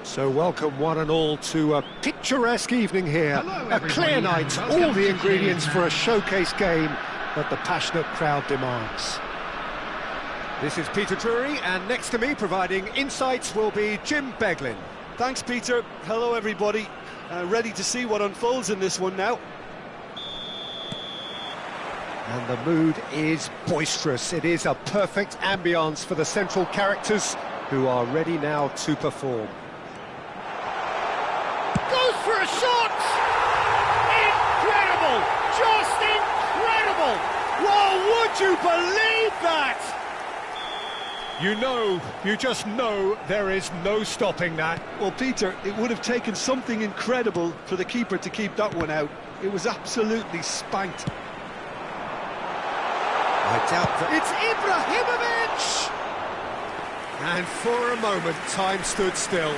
So welcome one and all to a picturesque evening here. Hello, a clear everybody. night, Welcome all the to ingredients today's for a match. showcase game that the passionate crowd demands. This is Peter Drury, and next to me providing insights will be Jim Beglin. Thanks, Peter. Hello, everybody. Ready to see what unfolds in this one now. And the mood is boisterous. It is a perfect ambience for the central characters who are ready now to perform. Goes for a shot! Incredible! Just incredible! Well, would you believe that? You just know there is no stopping that. Well, Peter, it would have taken something incredible for the keeper to keep that one out. It was absolutely spanked. I doubt that. It's Ibrahimovic! And for a moment, time stood still.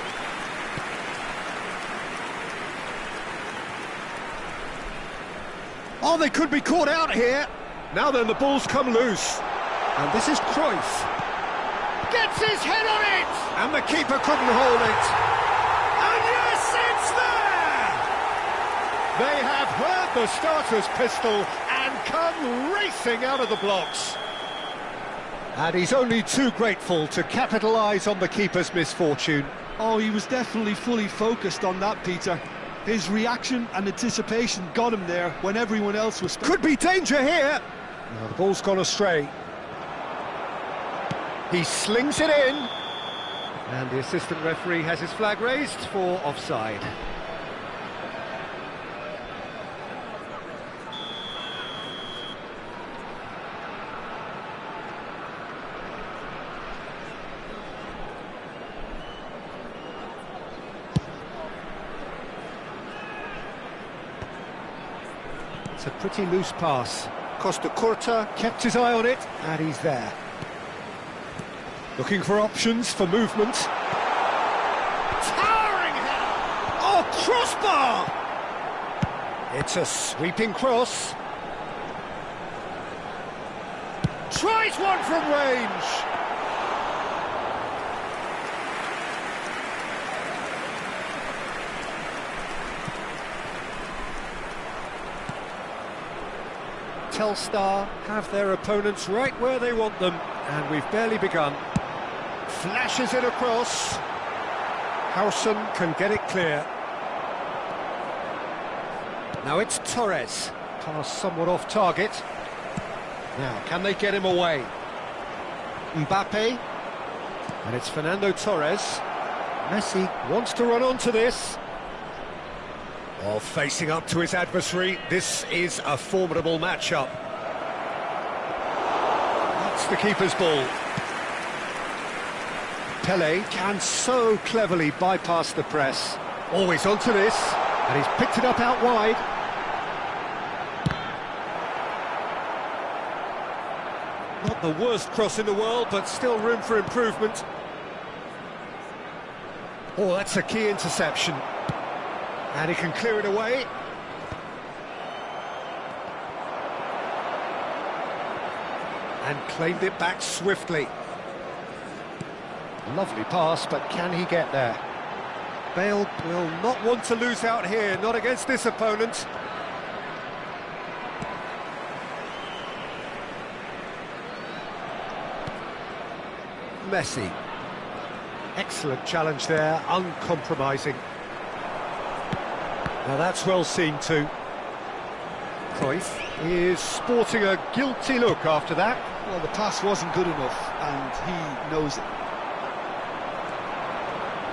Oh, they could be caught out here. Now then, the ball's come loose. And this is Cruyff. Gets his head on it! And the keeper couldn't hold it. And yes, it's there! They have heard the starter's pistol and come racing out of the blocks. And he's only too grateful to capitalise on the keeper's misfortune. Oh, he was definitely fully focused on that, Peter. His reaction and anticipation got him there when everyone else was... Could be danger here. Now the ball's gone astray. He slings it in. And the assistant referee has his flag raised for offside. It's a pretty loose pass. Costa Curta kept his eye on it, and he's there. Looking for options for movement. Towering header! Oh, crossbar! It's a sweeping cross. Tries one from range. Telstar have their opponents right where they want them, and we've barely begun. Flashes it across. Howson can get it clear. Now it's Torres. Pass somewhat off target. Now, can they get him away? Mbappe. And it's Fernando Torres. Messi wants to run onto this. Oh, facing up to his adversary, this is a formidable matchup. That's the keeper's ball. Pele can so cleverly bypass the press. Always onto this, and he's picked it up out wide. Not the worst cross in the world, but still room for improvement. Oh, that's a key interception. And he can clear it away. And claimed it back swiftly. Lovely pass, but can he get there? Bale will not want to lose out here, not against this opponent. Messi. Excellent challenge there, uncompromising. Now that's well seen too. Cruyff is sporting a guilty look after that. Well, the pass wasn't good enough, and he knows it.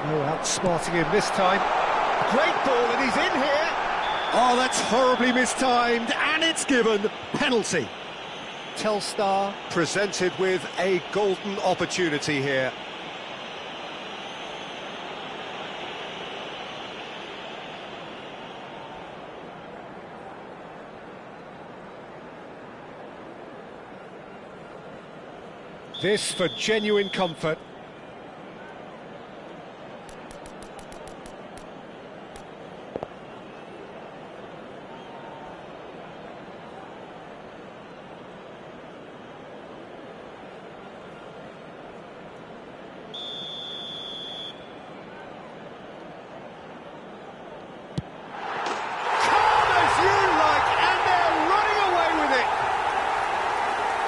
No outsmarting him this time. Great ball, and he's in here. Oh, that's horribly mistimed, and it's given. Penalty. Telstar presented with a golden opportunity here. This for genuine comfort.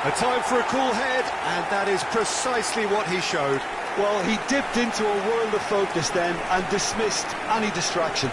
A time for a cool head, and that is precisely what he showed. Well, he dipped into a world of focus then and dismissed any distraction.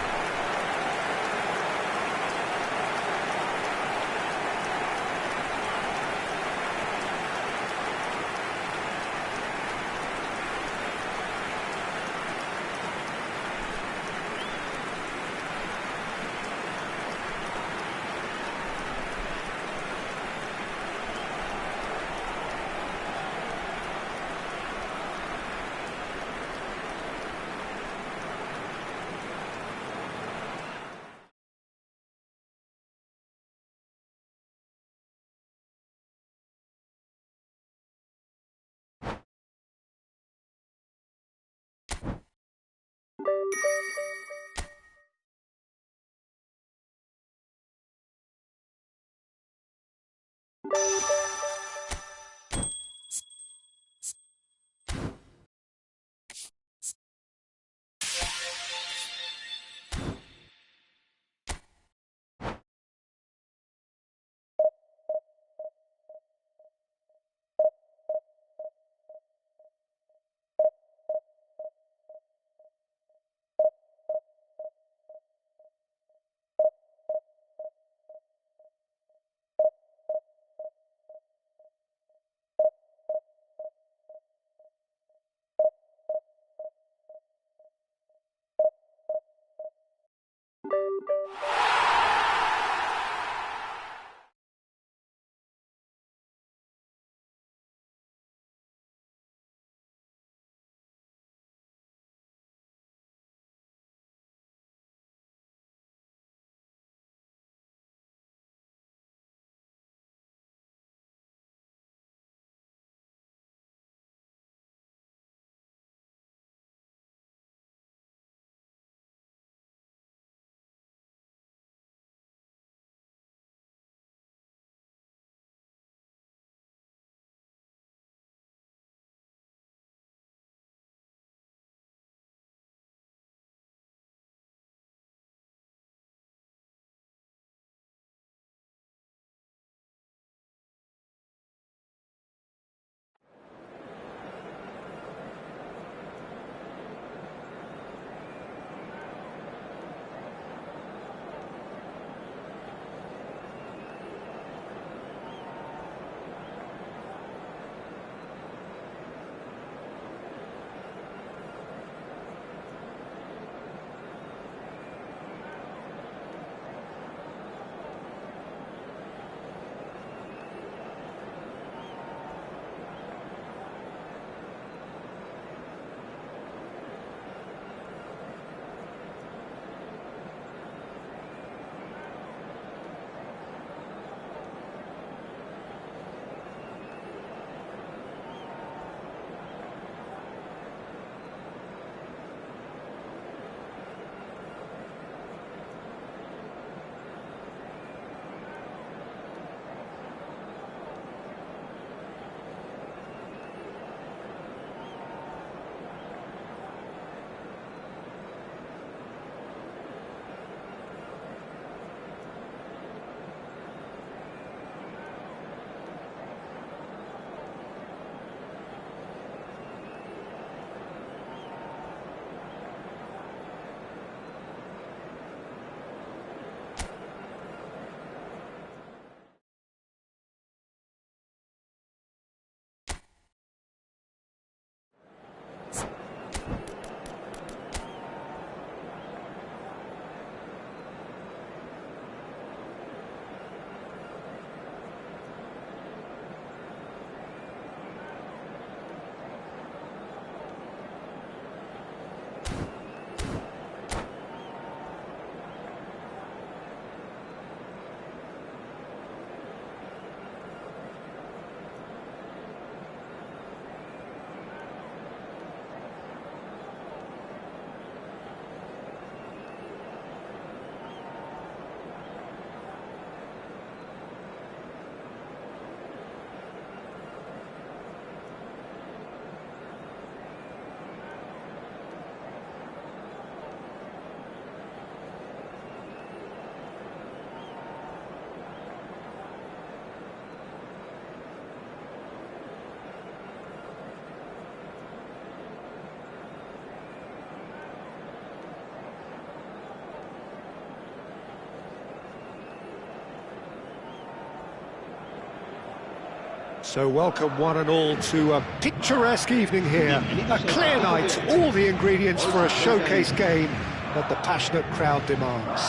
So welcome one and all to a picturesque evening here. A clear night, all the ingredients for a showcase game that the passionate crowd demands.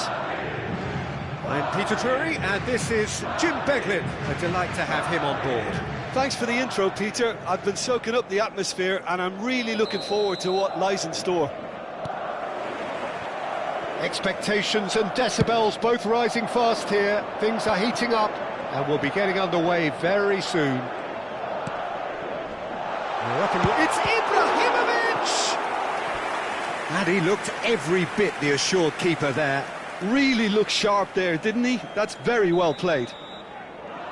I'm Peter Drury, and this is Jim Beglin. A delight to have him on board. Thanks for the intro, Peter. I've been soaking up the atmosphere and I'm really looking forward to what lies in store. Expectations and decibels both rising fast here. Things are heating up and we'll be getting underway very soon. It's Ibrahimovic! And he looked every bit the assured keeper there. Really looked sharp there, didn't he? That's very well played.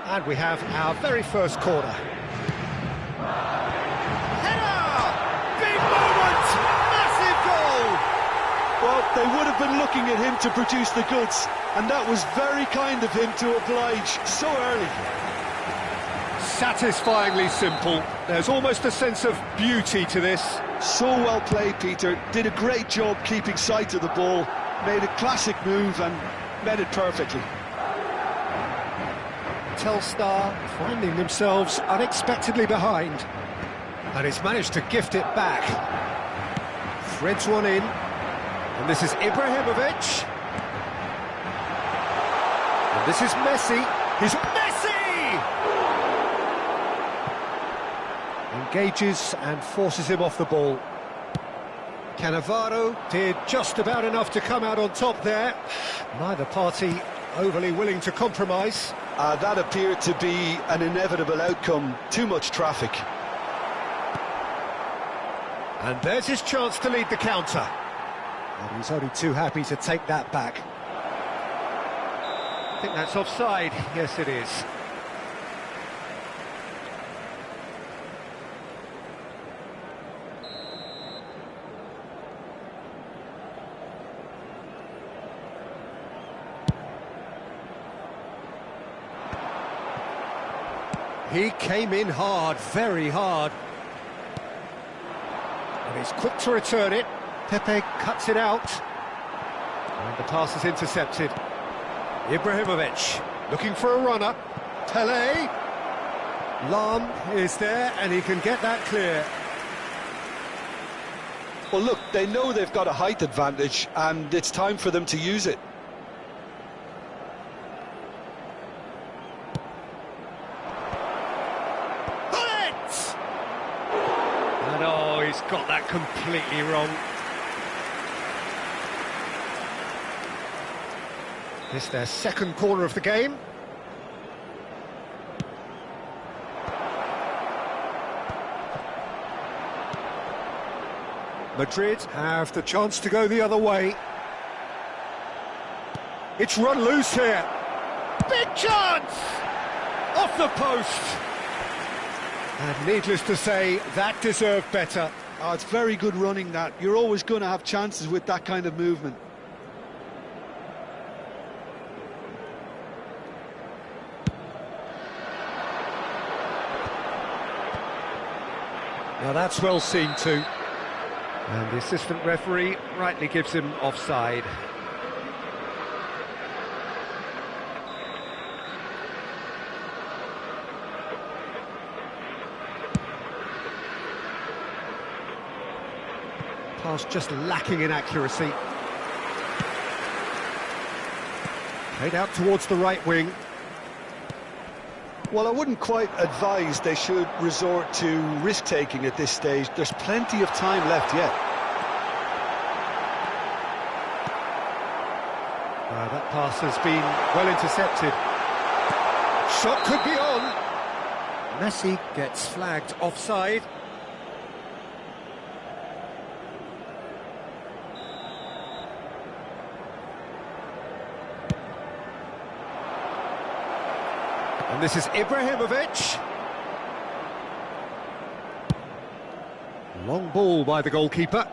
And we have our very first corner. Header! Big moment! Massive goal! Well, they would have been looking at him to produce the goods, and that was very kind of him to oblige so early. Satisfyingly simple. There's almost a sense of beauty to this. So well played, Peter. Did a great job keeping sight of the ball, made a classic move and met it perfectly. Telstar finding themselves unexpectedly behind. And he's managed to gift it back. Threads one in. And this is Ibrahimovic. And this is Messi. He's Messi! Engages and forces him off the ball. Cannavaro did just about enough to come out on top there. Neither party overly willing to compromise. That appeared to be an inevitable outcome. Too much traffic. And there's his chance to lead the counter. And he's only too happy to take that back. I think that's offside. Yes, it is. He came in hard, very hard. And he's quick to return it. Pepe cuts it out. And the pass is intercepted. Ibrahimovic looking for a runner. Pele. Lam is there and he can get that clear. Well, look, they know they've got a height advantage and it's time for them to use it. And oh, he's got that completely wrong. It's their second corner of the game. Madrid have the chance to go the other way. It's run loose here. Big chance! Off the post! And needless to say, that deserved better. Oh, it's very good running, that. You're always going to have chances with that kind of movement. Now that's well seen too. And the assistant referee rightly gives him offside. Pass just lacking in accuracy. Played out towards the right wing. Well, I wouldn't quite advise they should resort to risk-taking at this stage. There's plenty of time left yet. That pass has been well intercepted. Shot could be on. Messi gets flagged offside. And this is Ibrahimovic. Long ball by the goalkeeper.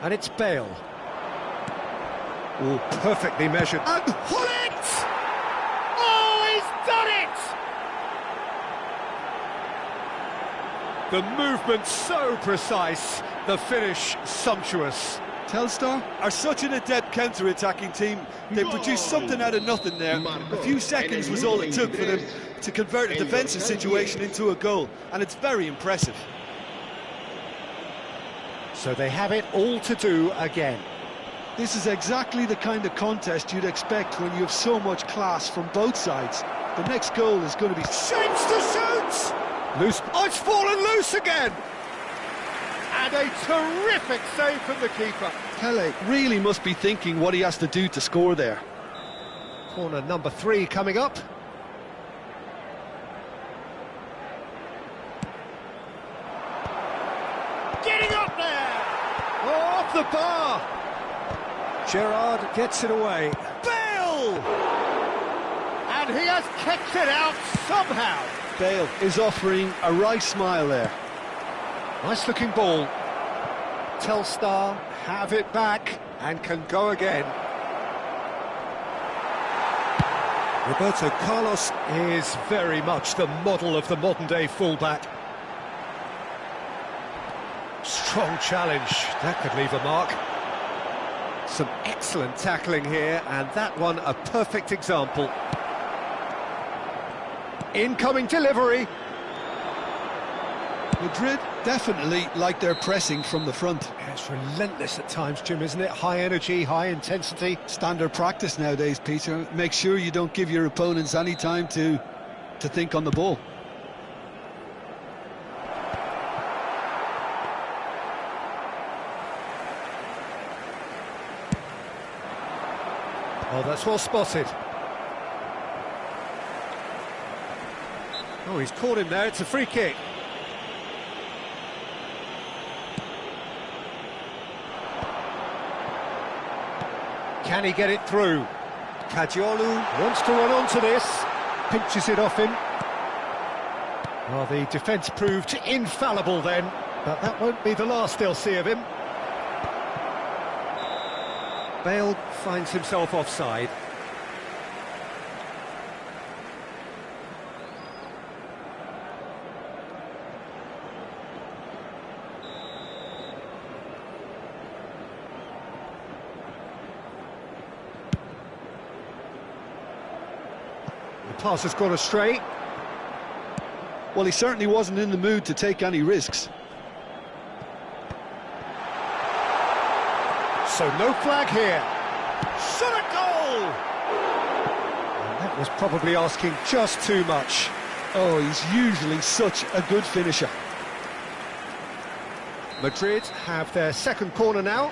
And it's Bale. Oh, perfectly measured. And Hullet! Oh, he's done it! The movement so precise, the finish sumptuous. Telstar are such an adept counter-attacking team. They produced something out of nothing there. A few seconds was all it took for them to convert a defensive situation into a goal, and it's very impressive. So they have it all to do again. This is exactly the kind of contest you'd expect when you have so much class from both sides. The next goal is going to be... Shapes to shoot! Loose. Oh, it's fallen loose again! And a terrific save from the keeper. Pele really must be thinking what he has to do to score there. Corner number 3 coming up. Getting up there! Oh, off the bar! Gerrard gets it away. Bale! And he has kicked it out somehow. Bale is offering a right smile there. Nice looking ball. Telstar have it back and can go again. Roberto Carlos is very much the model of the modern-day fullback. Strong challenge, that could leave a mark. Some excellent tackling here, and that one a perfect example. Incoming delivery. Madrid definitely like their pressing from the front. Yeah, it's relentless at times, Jim, isn't it? High energy, high intensity. Standard practice nowadays, Peter. Make sure you don't give your opponents any time to think on the ball. Oh, that's well spotted. Oh, he's caught him there. It's a free kick. Can he get it through? Caggiolu wants to run onto this. Pinches it off him. Well, the defence proved infallible then, but that won't be the last they'll see of him. Bale finds himself offside. The pass has gone astray. Well, he certainly wasn't in the mood to take any risks. So no flag here. Shot a goal! And that was probably asking just too much. Oh, he's usually such a good finisher. Madrid have their second corner now.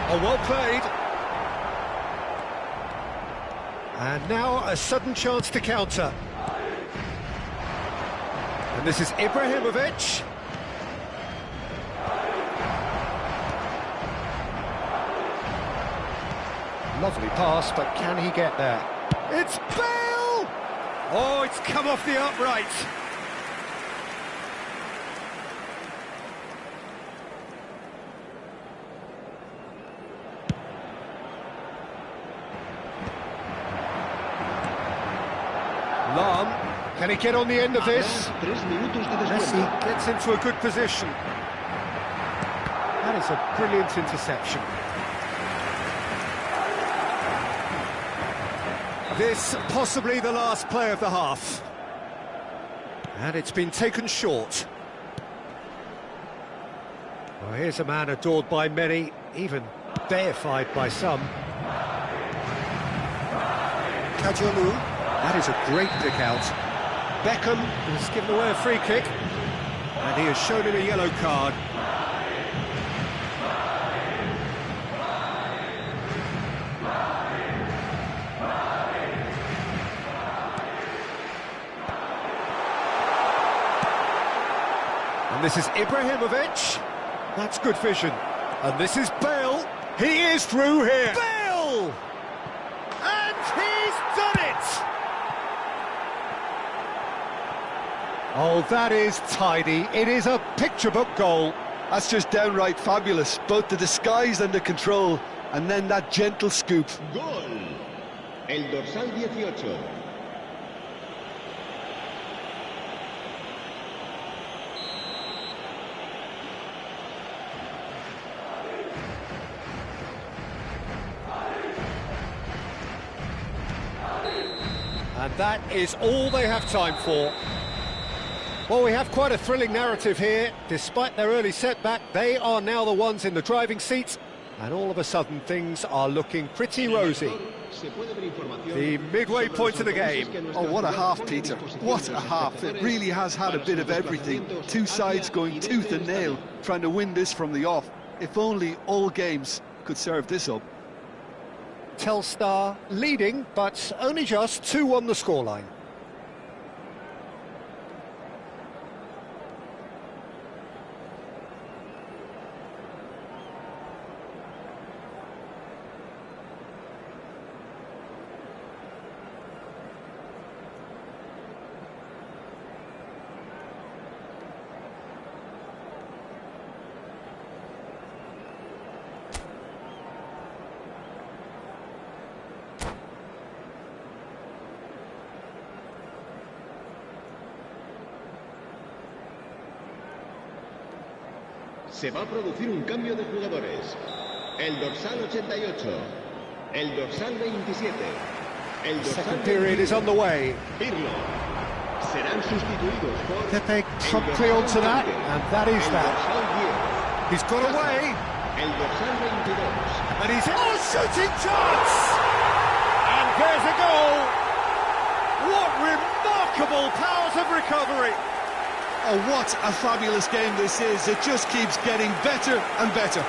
Oh, well played. And now a sudden chance to counter. And this is Ibrahimovic. Lovely pass, but can he get there? It's Bale! Oh, it's come off the upright. Lam, can he get on the end of this? Messi gets into a good position. That is a brilliant interception. This possibly the last play of the half. And it's been taken short. Well, here's a man adored by many, even deified by some. Caggiolu, that is a great pick out. Beckham has given away a free kick, and he has shown him a yellow card. And this is Ibrahimovic. That's good vision. And this is Bale. He is through here. Bale! And he's done it! Oh, that is tidy. It is a picture book goal. That's just downright fabulous. Both the disguise and the control, and then that gentle scoop. Gol. El dorsal 18. And that is all they have time for. Well, we have quite a thrilling narrative here. Despite their early setback, they are now the ones in the driving seat, and all of a sudden things are looking pretty rosy. The midway point of the game. Oh, what a half, Peter. What a half. It really has had a bit of everything. Two sides going tooth and nail, trying to win this from the off. If only all games could serve this up. Telstar leading, but only just 2 on the scoreline. Se va a producir un cambio de jugadores. El dorsal 88, el dorsal 27, el dorsal Second period is on the way. Pirlo. Serán sustituidos por Pepe promptly onto that, and that is el that. dorsal 10, He's got away, el dorsal 22. and he's... Oh, shooting chance! And there's a goal! What remarkable powers of recovery! Oh, what a fabulous game this is. It just keeps getting better and better.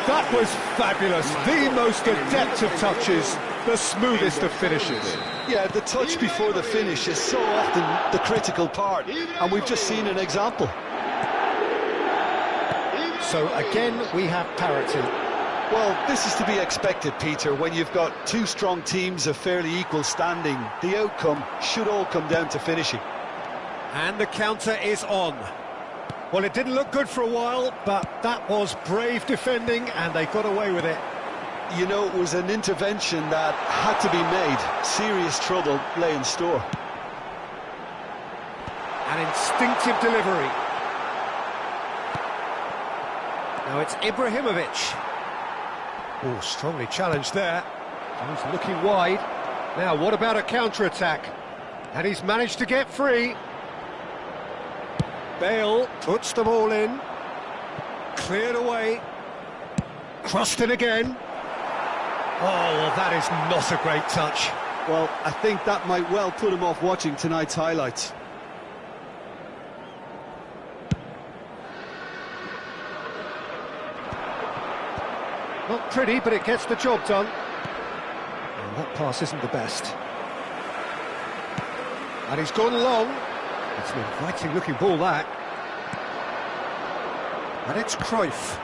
That was fabulous. The most adept of touches, the smoothest of finishes. Yeah, the touch before the finish is so often the critical part, and we've just seen an example. So again, we have parity. Well, this is to be expected, Peter. When you've got two strong teams of fairly equal standing, the outcome should all come down to finishing. And the counter is on. Well, it didn't look good for a while, but that was brave defending, and they got away with it. You know, it was an intervention that had to be made. Serious trouble lay in store. An instinctive delivery. Now it's Ibrahimovic. Oh, strongly challenged there. He's looking wide. Now, what about a counter-attack? And he's managed to get free. Bale puts the ball in. Cleared away. Crossed in again. Oh, well, that is not a great touch. Well, I think that might well put him off watching tonight's highlights. Not pretty, but it gets the job done. And that pass isn't the best. And he's gone long. It's an inviting-looking ball, that. And it's Cruyff.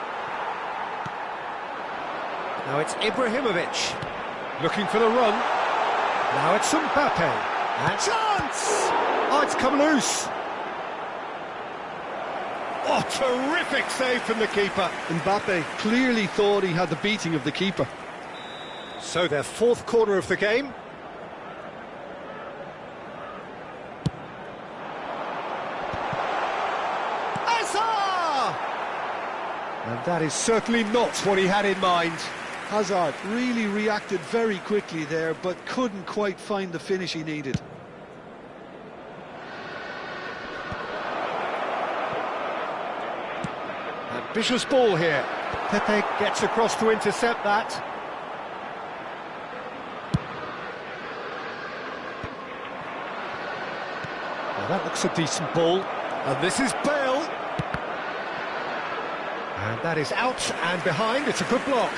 Now it's Ibrahimovic. Looking for the run. Now it's Mbappe. And chance! Oh, it's come loose. Oh, terrific save from the keeper. Mbappe clearly thought he had the beating of the keeper. So their fourth corner of the game. And that is certainly not what he had in mind. Hazard really reacted very quickly there, but couldn't quite find the finish he needed. Ambitious ball here. Pepe gets across to intercept that. Well, that looks a decent ball. And this is Bale. And that is out and behind. It's a good block.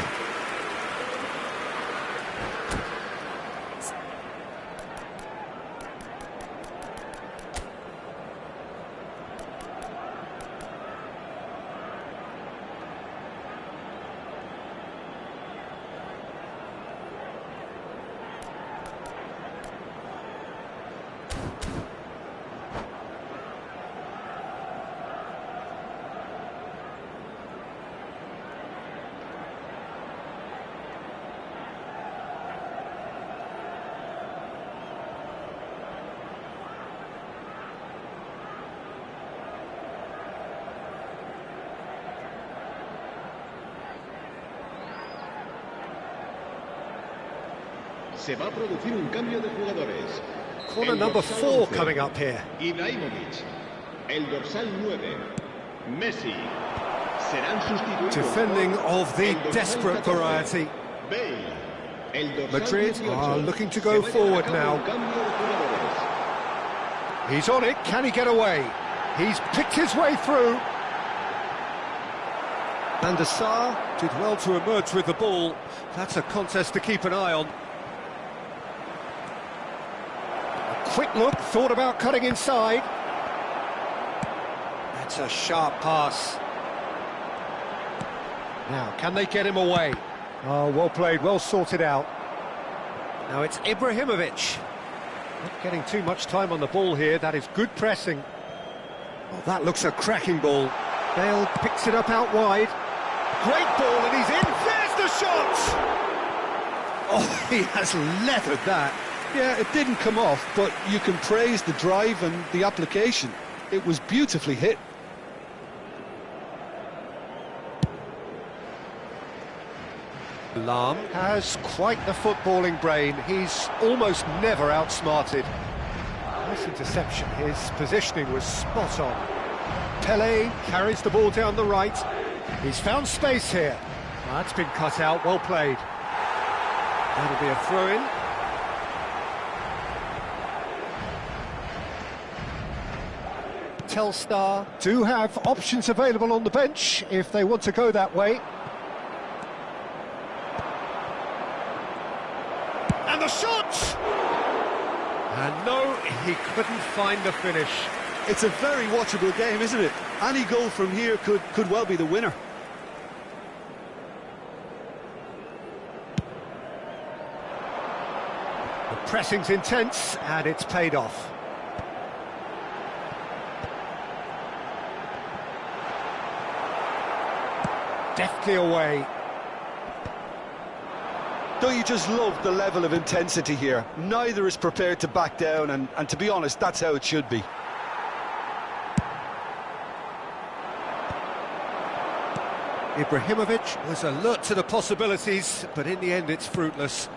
Se va a producir un cambio de jugadores. Corner El number dorsal 4 11, coming up here. Ibrahimovic. El dorsal 9, Messi. Serán sustituidos Defending por of the el dorsal desperate 14, variety. Bale. El dorsal Madrid 18, are looking to se go va a llevar a forward cabo now. un cambio de jugadores. He's on it, can he get away? He's picked his way through. Van der Sar did well to emerge with the ball. That's a contest to keep an eye on. A quick look, thought about cutting inside. That's a sharp pass. Now, can they get him away? Oh, well played, well sorted out. Now it's Ibrahimovic. Not getting too much time on the ball here, that is good pressing. Oh, that looks a cracking ball. Bale picks it up out wide. Great ball, and he's in. There's the shot! Oh, he has leathered that. Yeah, it didn't come off, but you can praise the drive and the application. It was beautifully hit. Lahm has quite the footballing brain. He's almost never outsmarted. Nice interception. His positioning was spot on. Pelé carries the ball down the right. He's found space here. That's been cut out, well played. That'll be a throw-in. Telstar do have options available on the bench if they want to go that way. And the shot! And no, he couldn't find the finish. It's a very watchable game, isn't it? Any goal from here could well be the winner. The pressing's intense, and it's paid off. Deftly away. Don't you just love the level of intensity here? Neither is prepared to back down, and to be honest, that's how it should be. Ibrahimovic was alert to the possibilities, but in the end it's fruitless.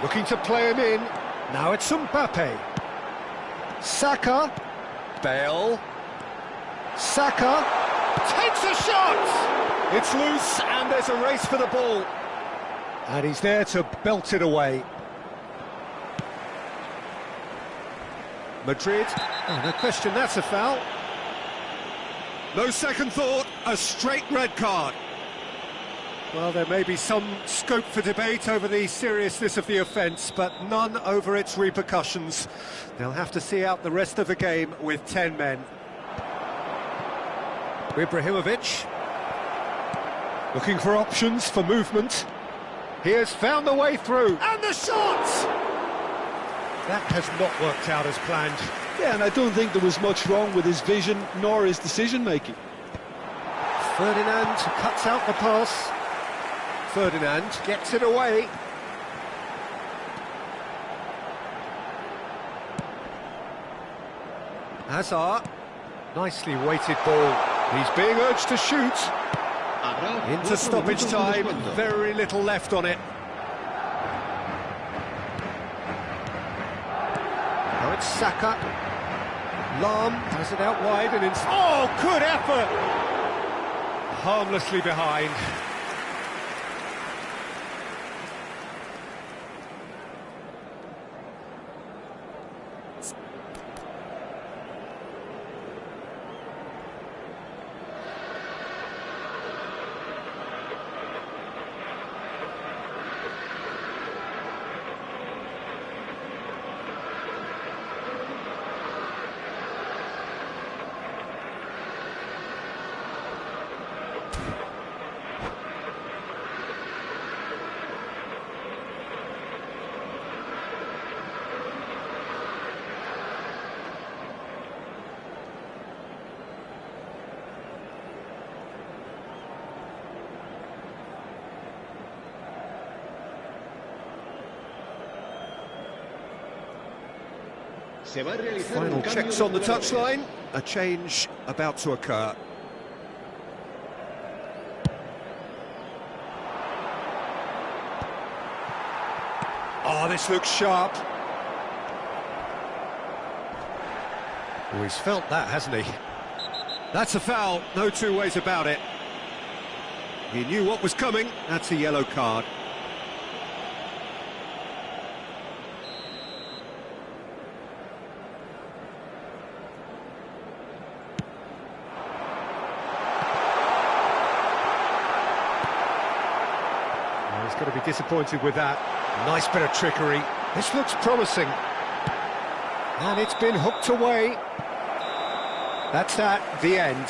Looking to play him in. Now it's Mbappe. Saka. Bale. Saka. Takes a shot! It's loose, and there's a race for the ball. And he's there to belt it away. Madrid. Oh, no question, that's a foul. No second thought, a straight red card. Well, there may be some scope for debate over the seriousness of the offence, but none over its repercussions. They'll have to see out the rest of the game with 10 men. Ibrahimovic. Looking for options for movement. He has found the way through. And the shot! That has not worked out as planned. Yeah, and I don't think there was much wrong with his vision nor his decision-making. Ferdinand cuts out the pass. Ferdinand gets it away. Hazard. Nicely weighted ball. He's being urged to shoot. Into stoppage time. Very little left on it. Now it's Saka. Lahm has it out wide and it's... Oh, good effort! Harmlessly behind. Final checks on the touchline. A change about to occur. Oh, this looks sharp. Oh, he's felt that, hasn't he? That's a foul, no two ways about it. He knew what was coming, that's a yellow card. Oh, he's going to be disappointed with that. Nice bit of trickery. This looks promising. And it's been hooked away. That's at the end.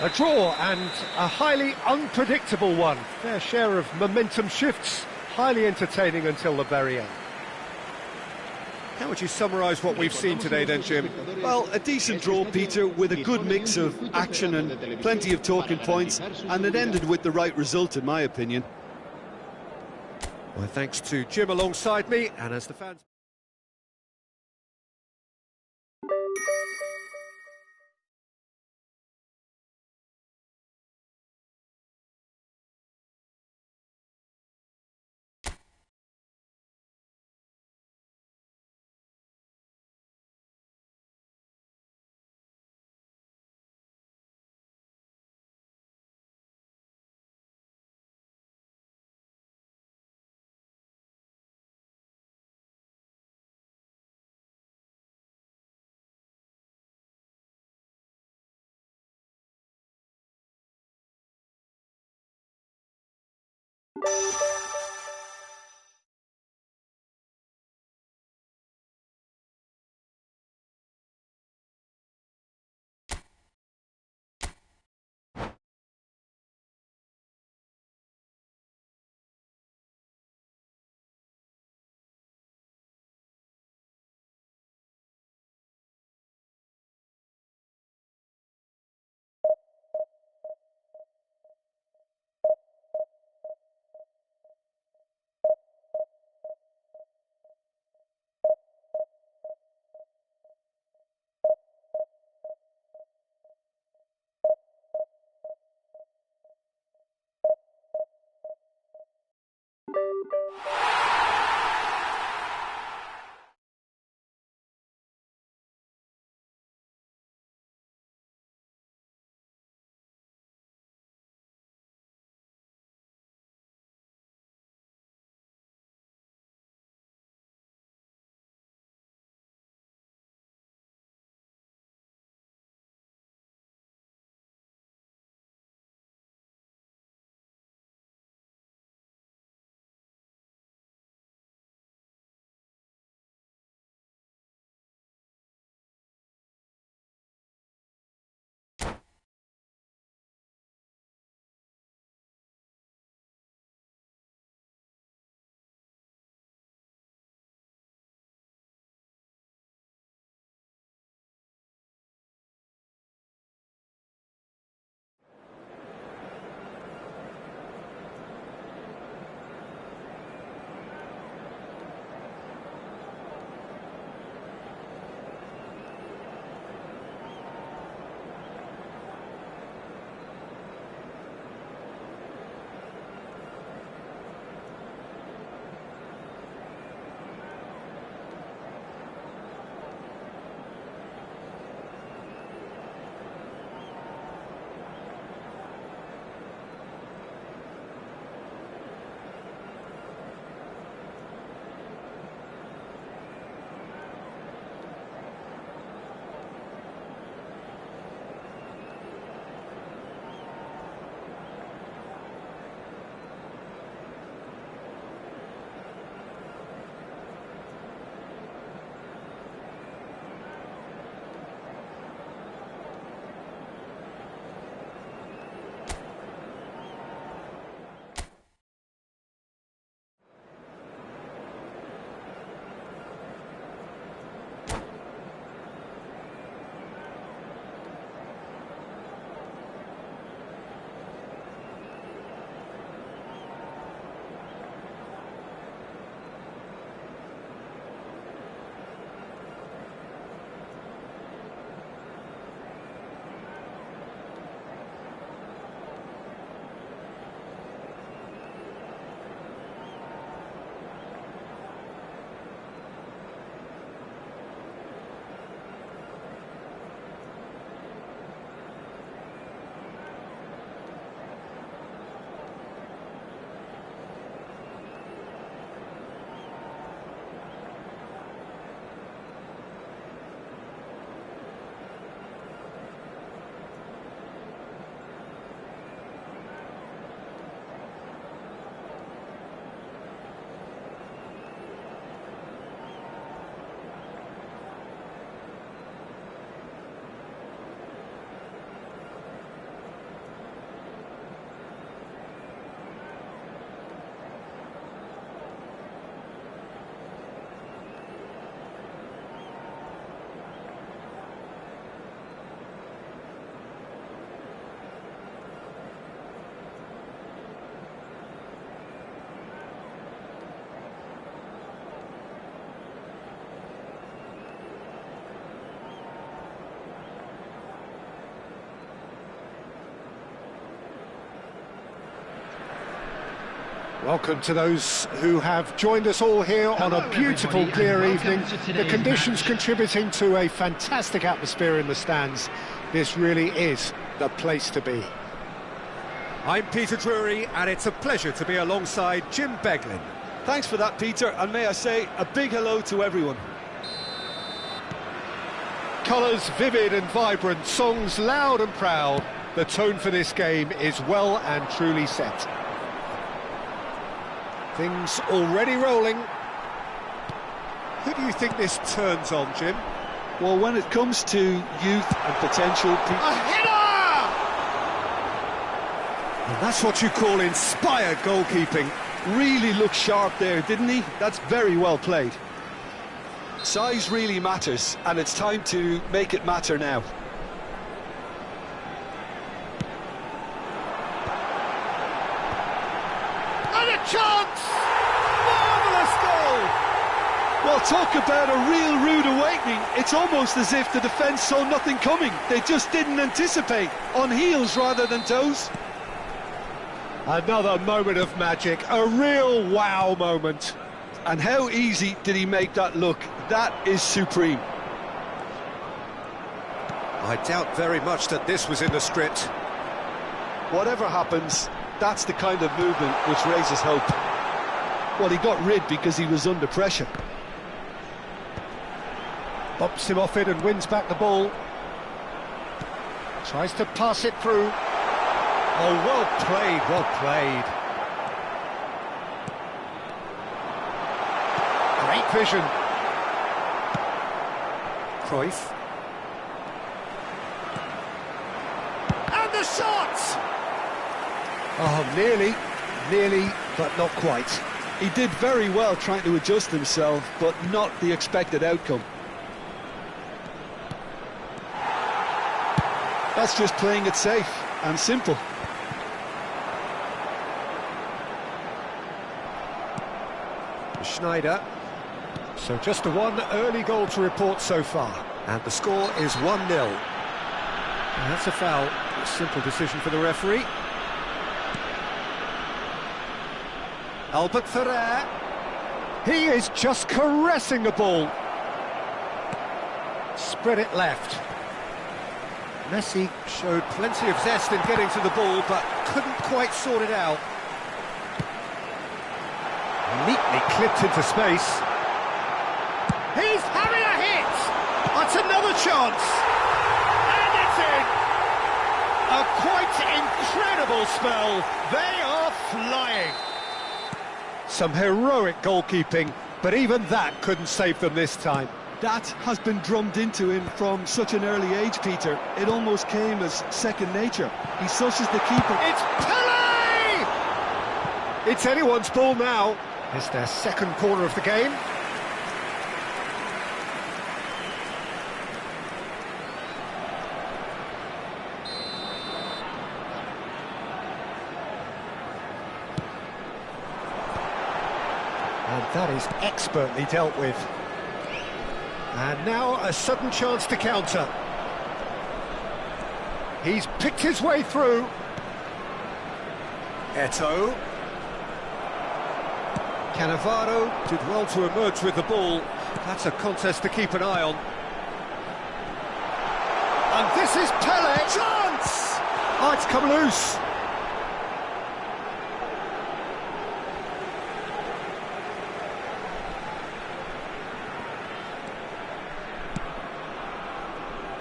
A draw and a highly unpredictable one. Fair share of momentum shifts. Highly entertaining until the very end. How would you summarise what we've seen today then, Jim? Well, a decent draw, Peter, with a good mix of action and plenty of talking points, and it ended with the right result, in my opinion. Well, thanks to Jim alongside me, and as the fans... Welcome to those who have joined us all here on a beautiful, clear evening. The conditions contributing to a fantastic atmosphere in the stands. This really is the place to be. I'm Peter Drury, and it's a pleasure to be alongside Jim Beglin. Thanks for that, Peter, and may I say a big hello to everyone. Colours vivid and vibrant, songs loud and proud. The tone for this game is well and truly set. Things already rolling. Who do you think this turns on, Jim? Well, when it comes to youth and potential... A header! And that's what you call inspired goalkeeping. Really looked sharp there, didn't he? That's very well played. Size really matters, and it's time to make it matter now. And a chance! Marvellous goal! Well, talk about a real rude awakening. It's almost as if the defence saw nothing coming. They just didn't anticipate. On heels rather than toes. Another moment of magic, a real wow moment. And how easy did he make that look? That is supreme. I doubt very much that this was in the script. Whatever happens, that's the kind of movement which raises hope. Well, he got rid because he was under pressure. Bumps him off it and wins back the ball. Tries to pass it through. Oh, well played, well played. Great vision. Cruyff. And the shot! Oh, nearly, but not quite. He did very well trying to adjust himself, but not the expected outcome. That's just playing it safe and simple. Schneider. So just the one early goal to report so far, and the score is 1-0. That's a foul. A simple decision for the referee. Albert Ferrer. He is just caressing the ball. Spread it left. Messi showed plenty of zest in getting to the ball, but couldn't quite sort it out. Neatly clipped into space. He's having a hit! That's another chance! And it's in! A quite incredible spell. They are flying. Some heroic goalkeeping, but even that couldn't save them this time. That has been drummed into him from such an early age, Peter. It almost came as second nature. He's such as the keeper. It's Pele! It's anyone's ball now. It's their second corner of the game. And that is expertly dealt with. And now a sudden chance to counter. He's picked his way through. Eto'o. Cannavaro did well to emerge with the ball. That's a contest to keep an eye on. And this is Pele. Chance! Oh, it's come loose.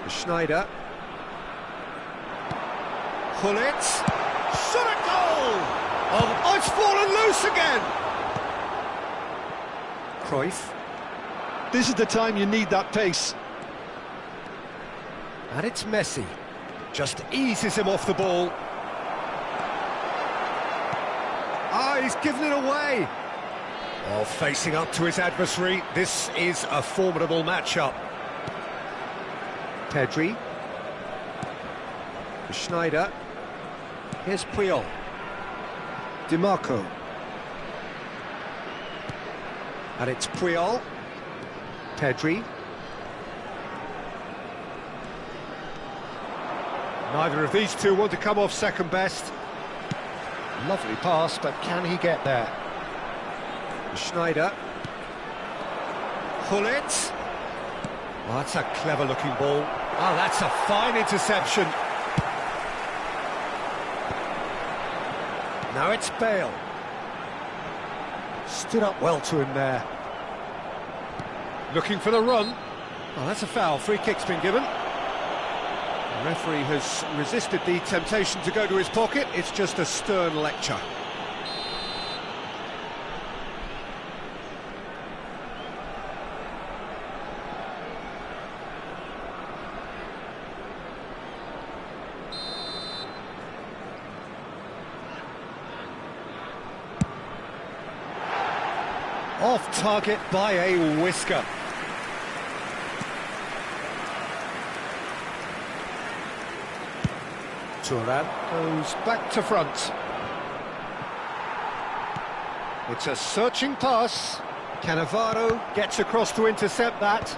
Schneider. Hullet. Shot a goal! Oh, it's fallen loose again! Cruyff. This is the time you need that pace. And it's Messi. Just eases him off the ball. Ah, he's given it away. Oh, facing up to his adversary, this is a formidable matchup. Pedri. Schneider. Here's Puyol. Di Marco. And it's Puyol. Pedri. Neither of these two want to come off second best. Lovely pass, but can he get there? Schneider. Hullet. Oh, that's a clever-looking ball. Oh, that's a fine interception. Now it's Bale. Stood up well to him there. Looking for the run. Oh, that's a foul. Free kick's been given. The referee has resisted the temptation to go to his pocket. It's just a stern lecture. Off target by a whisker. Turan goes back to front. It's a searching pass. Cannavaro gets across to intercept that.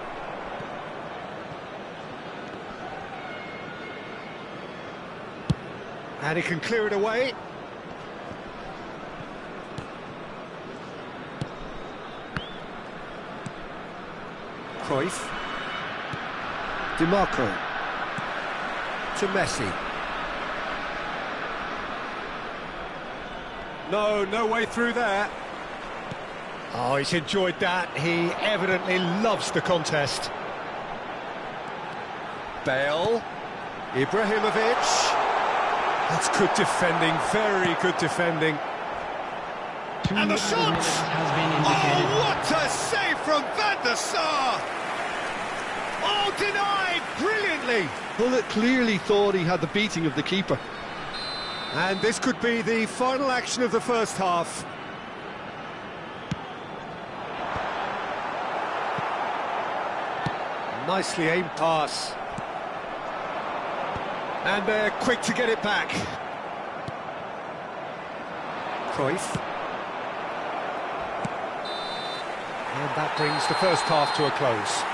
And he can clear it away. Cruyff. DiMarco. To Messi. No way through there. Oh, he's enjoyed that. He evidently loves the contest. Bale. Ibrahimovic. That's good defending, very good defending. And the shot! Oh, what a save from Van der Sar! Oh, denied brilliantly! Hullet clearly thought he had the beating of the keeper. And this could be the final action of the first half. Nicely aimed pass. And they're quick to get it back. Cruyff. And that brings the first half to a close.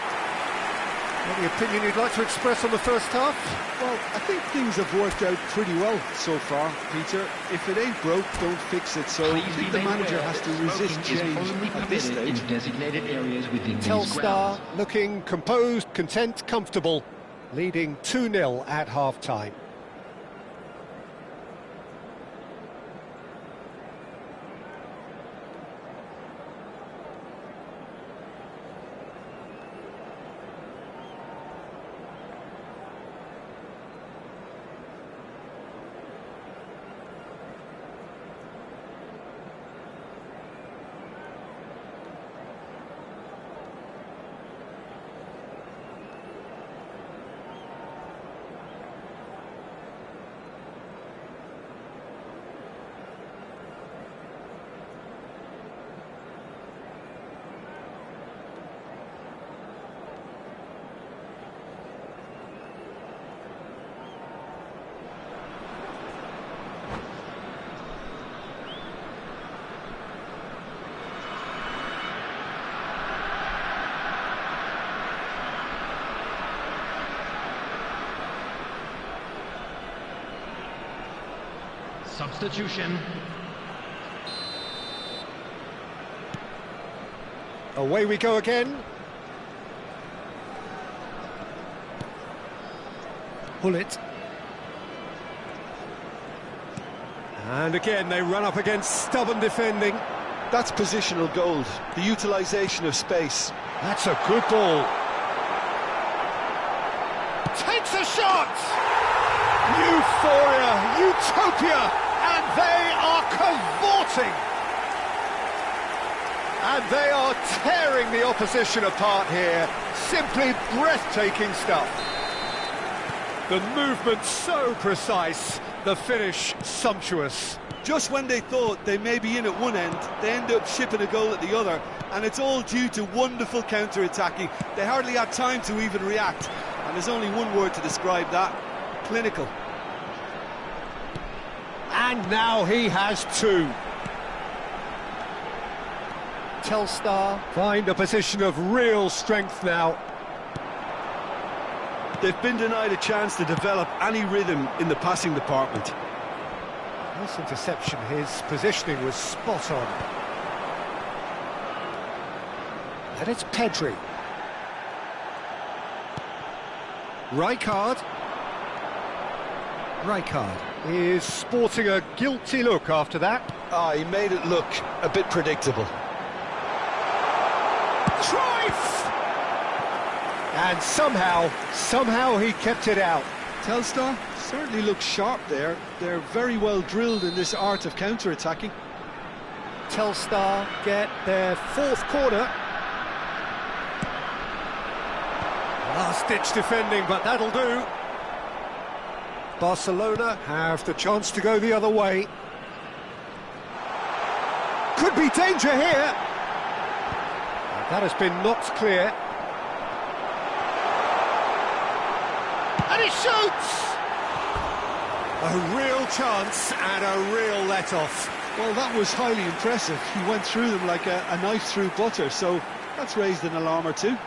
Any opinion you'd like to express on the first half? Well, I think things have worked out pretty well so far, Peter. If it ain't broke, don't fix it. So I think the manager has to resist change at this stage. Designated areas within Telstar looking composed, content, comfortable, leading 2-0 at half-time. Substitution. Away we go again. Hullet. And again they run up against stubborn defending. That's positional gold, the utilisation of space. That's a good ball. Takes a shot! Euphoria, utopia, and they are cavorting. And they are tearing the opposition apart here. Simply breathtaking stuff. The movement so precise, the finish sumptuous. Just when they thought they may be in at one end, they end up shipping a goal at the other, and it's all due to wonderful counter-attacking. They hardly had time to even react, and there's only one word to describe that: clinical. And now he has two. Telstar find a position of real strength now. They've been denied a chance to develop any rhythm in the passing department. Nice interception, his positioning was spot on. And it's Pedri. Rijkaard is sporting a guilty look after that. Ah, he made it look a bit predictable. Cruyff! And somehow he kept it out. Telstar certainly looks sharp there. They're very well drilled in this art of counter-attacking. Telstar get their fourth corner. Last-ditch defending, but that'll do. Barcelona have the chance to go the other way. Could be danger here. And that has been knocked clear. And he shoots! A real chance and a real let-off. Well, that was highly impressive. He went through them like a knife through butter, so that's raised an alarm or two.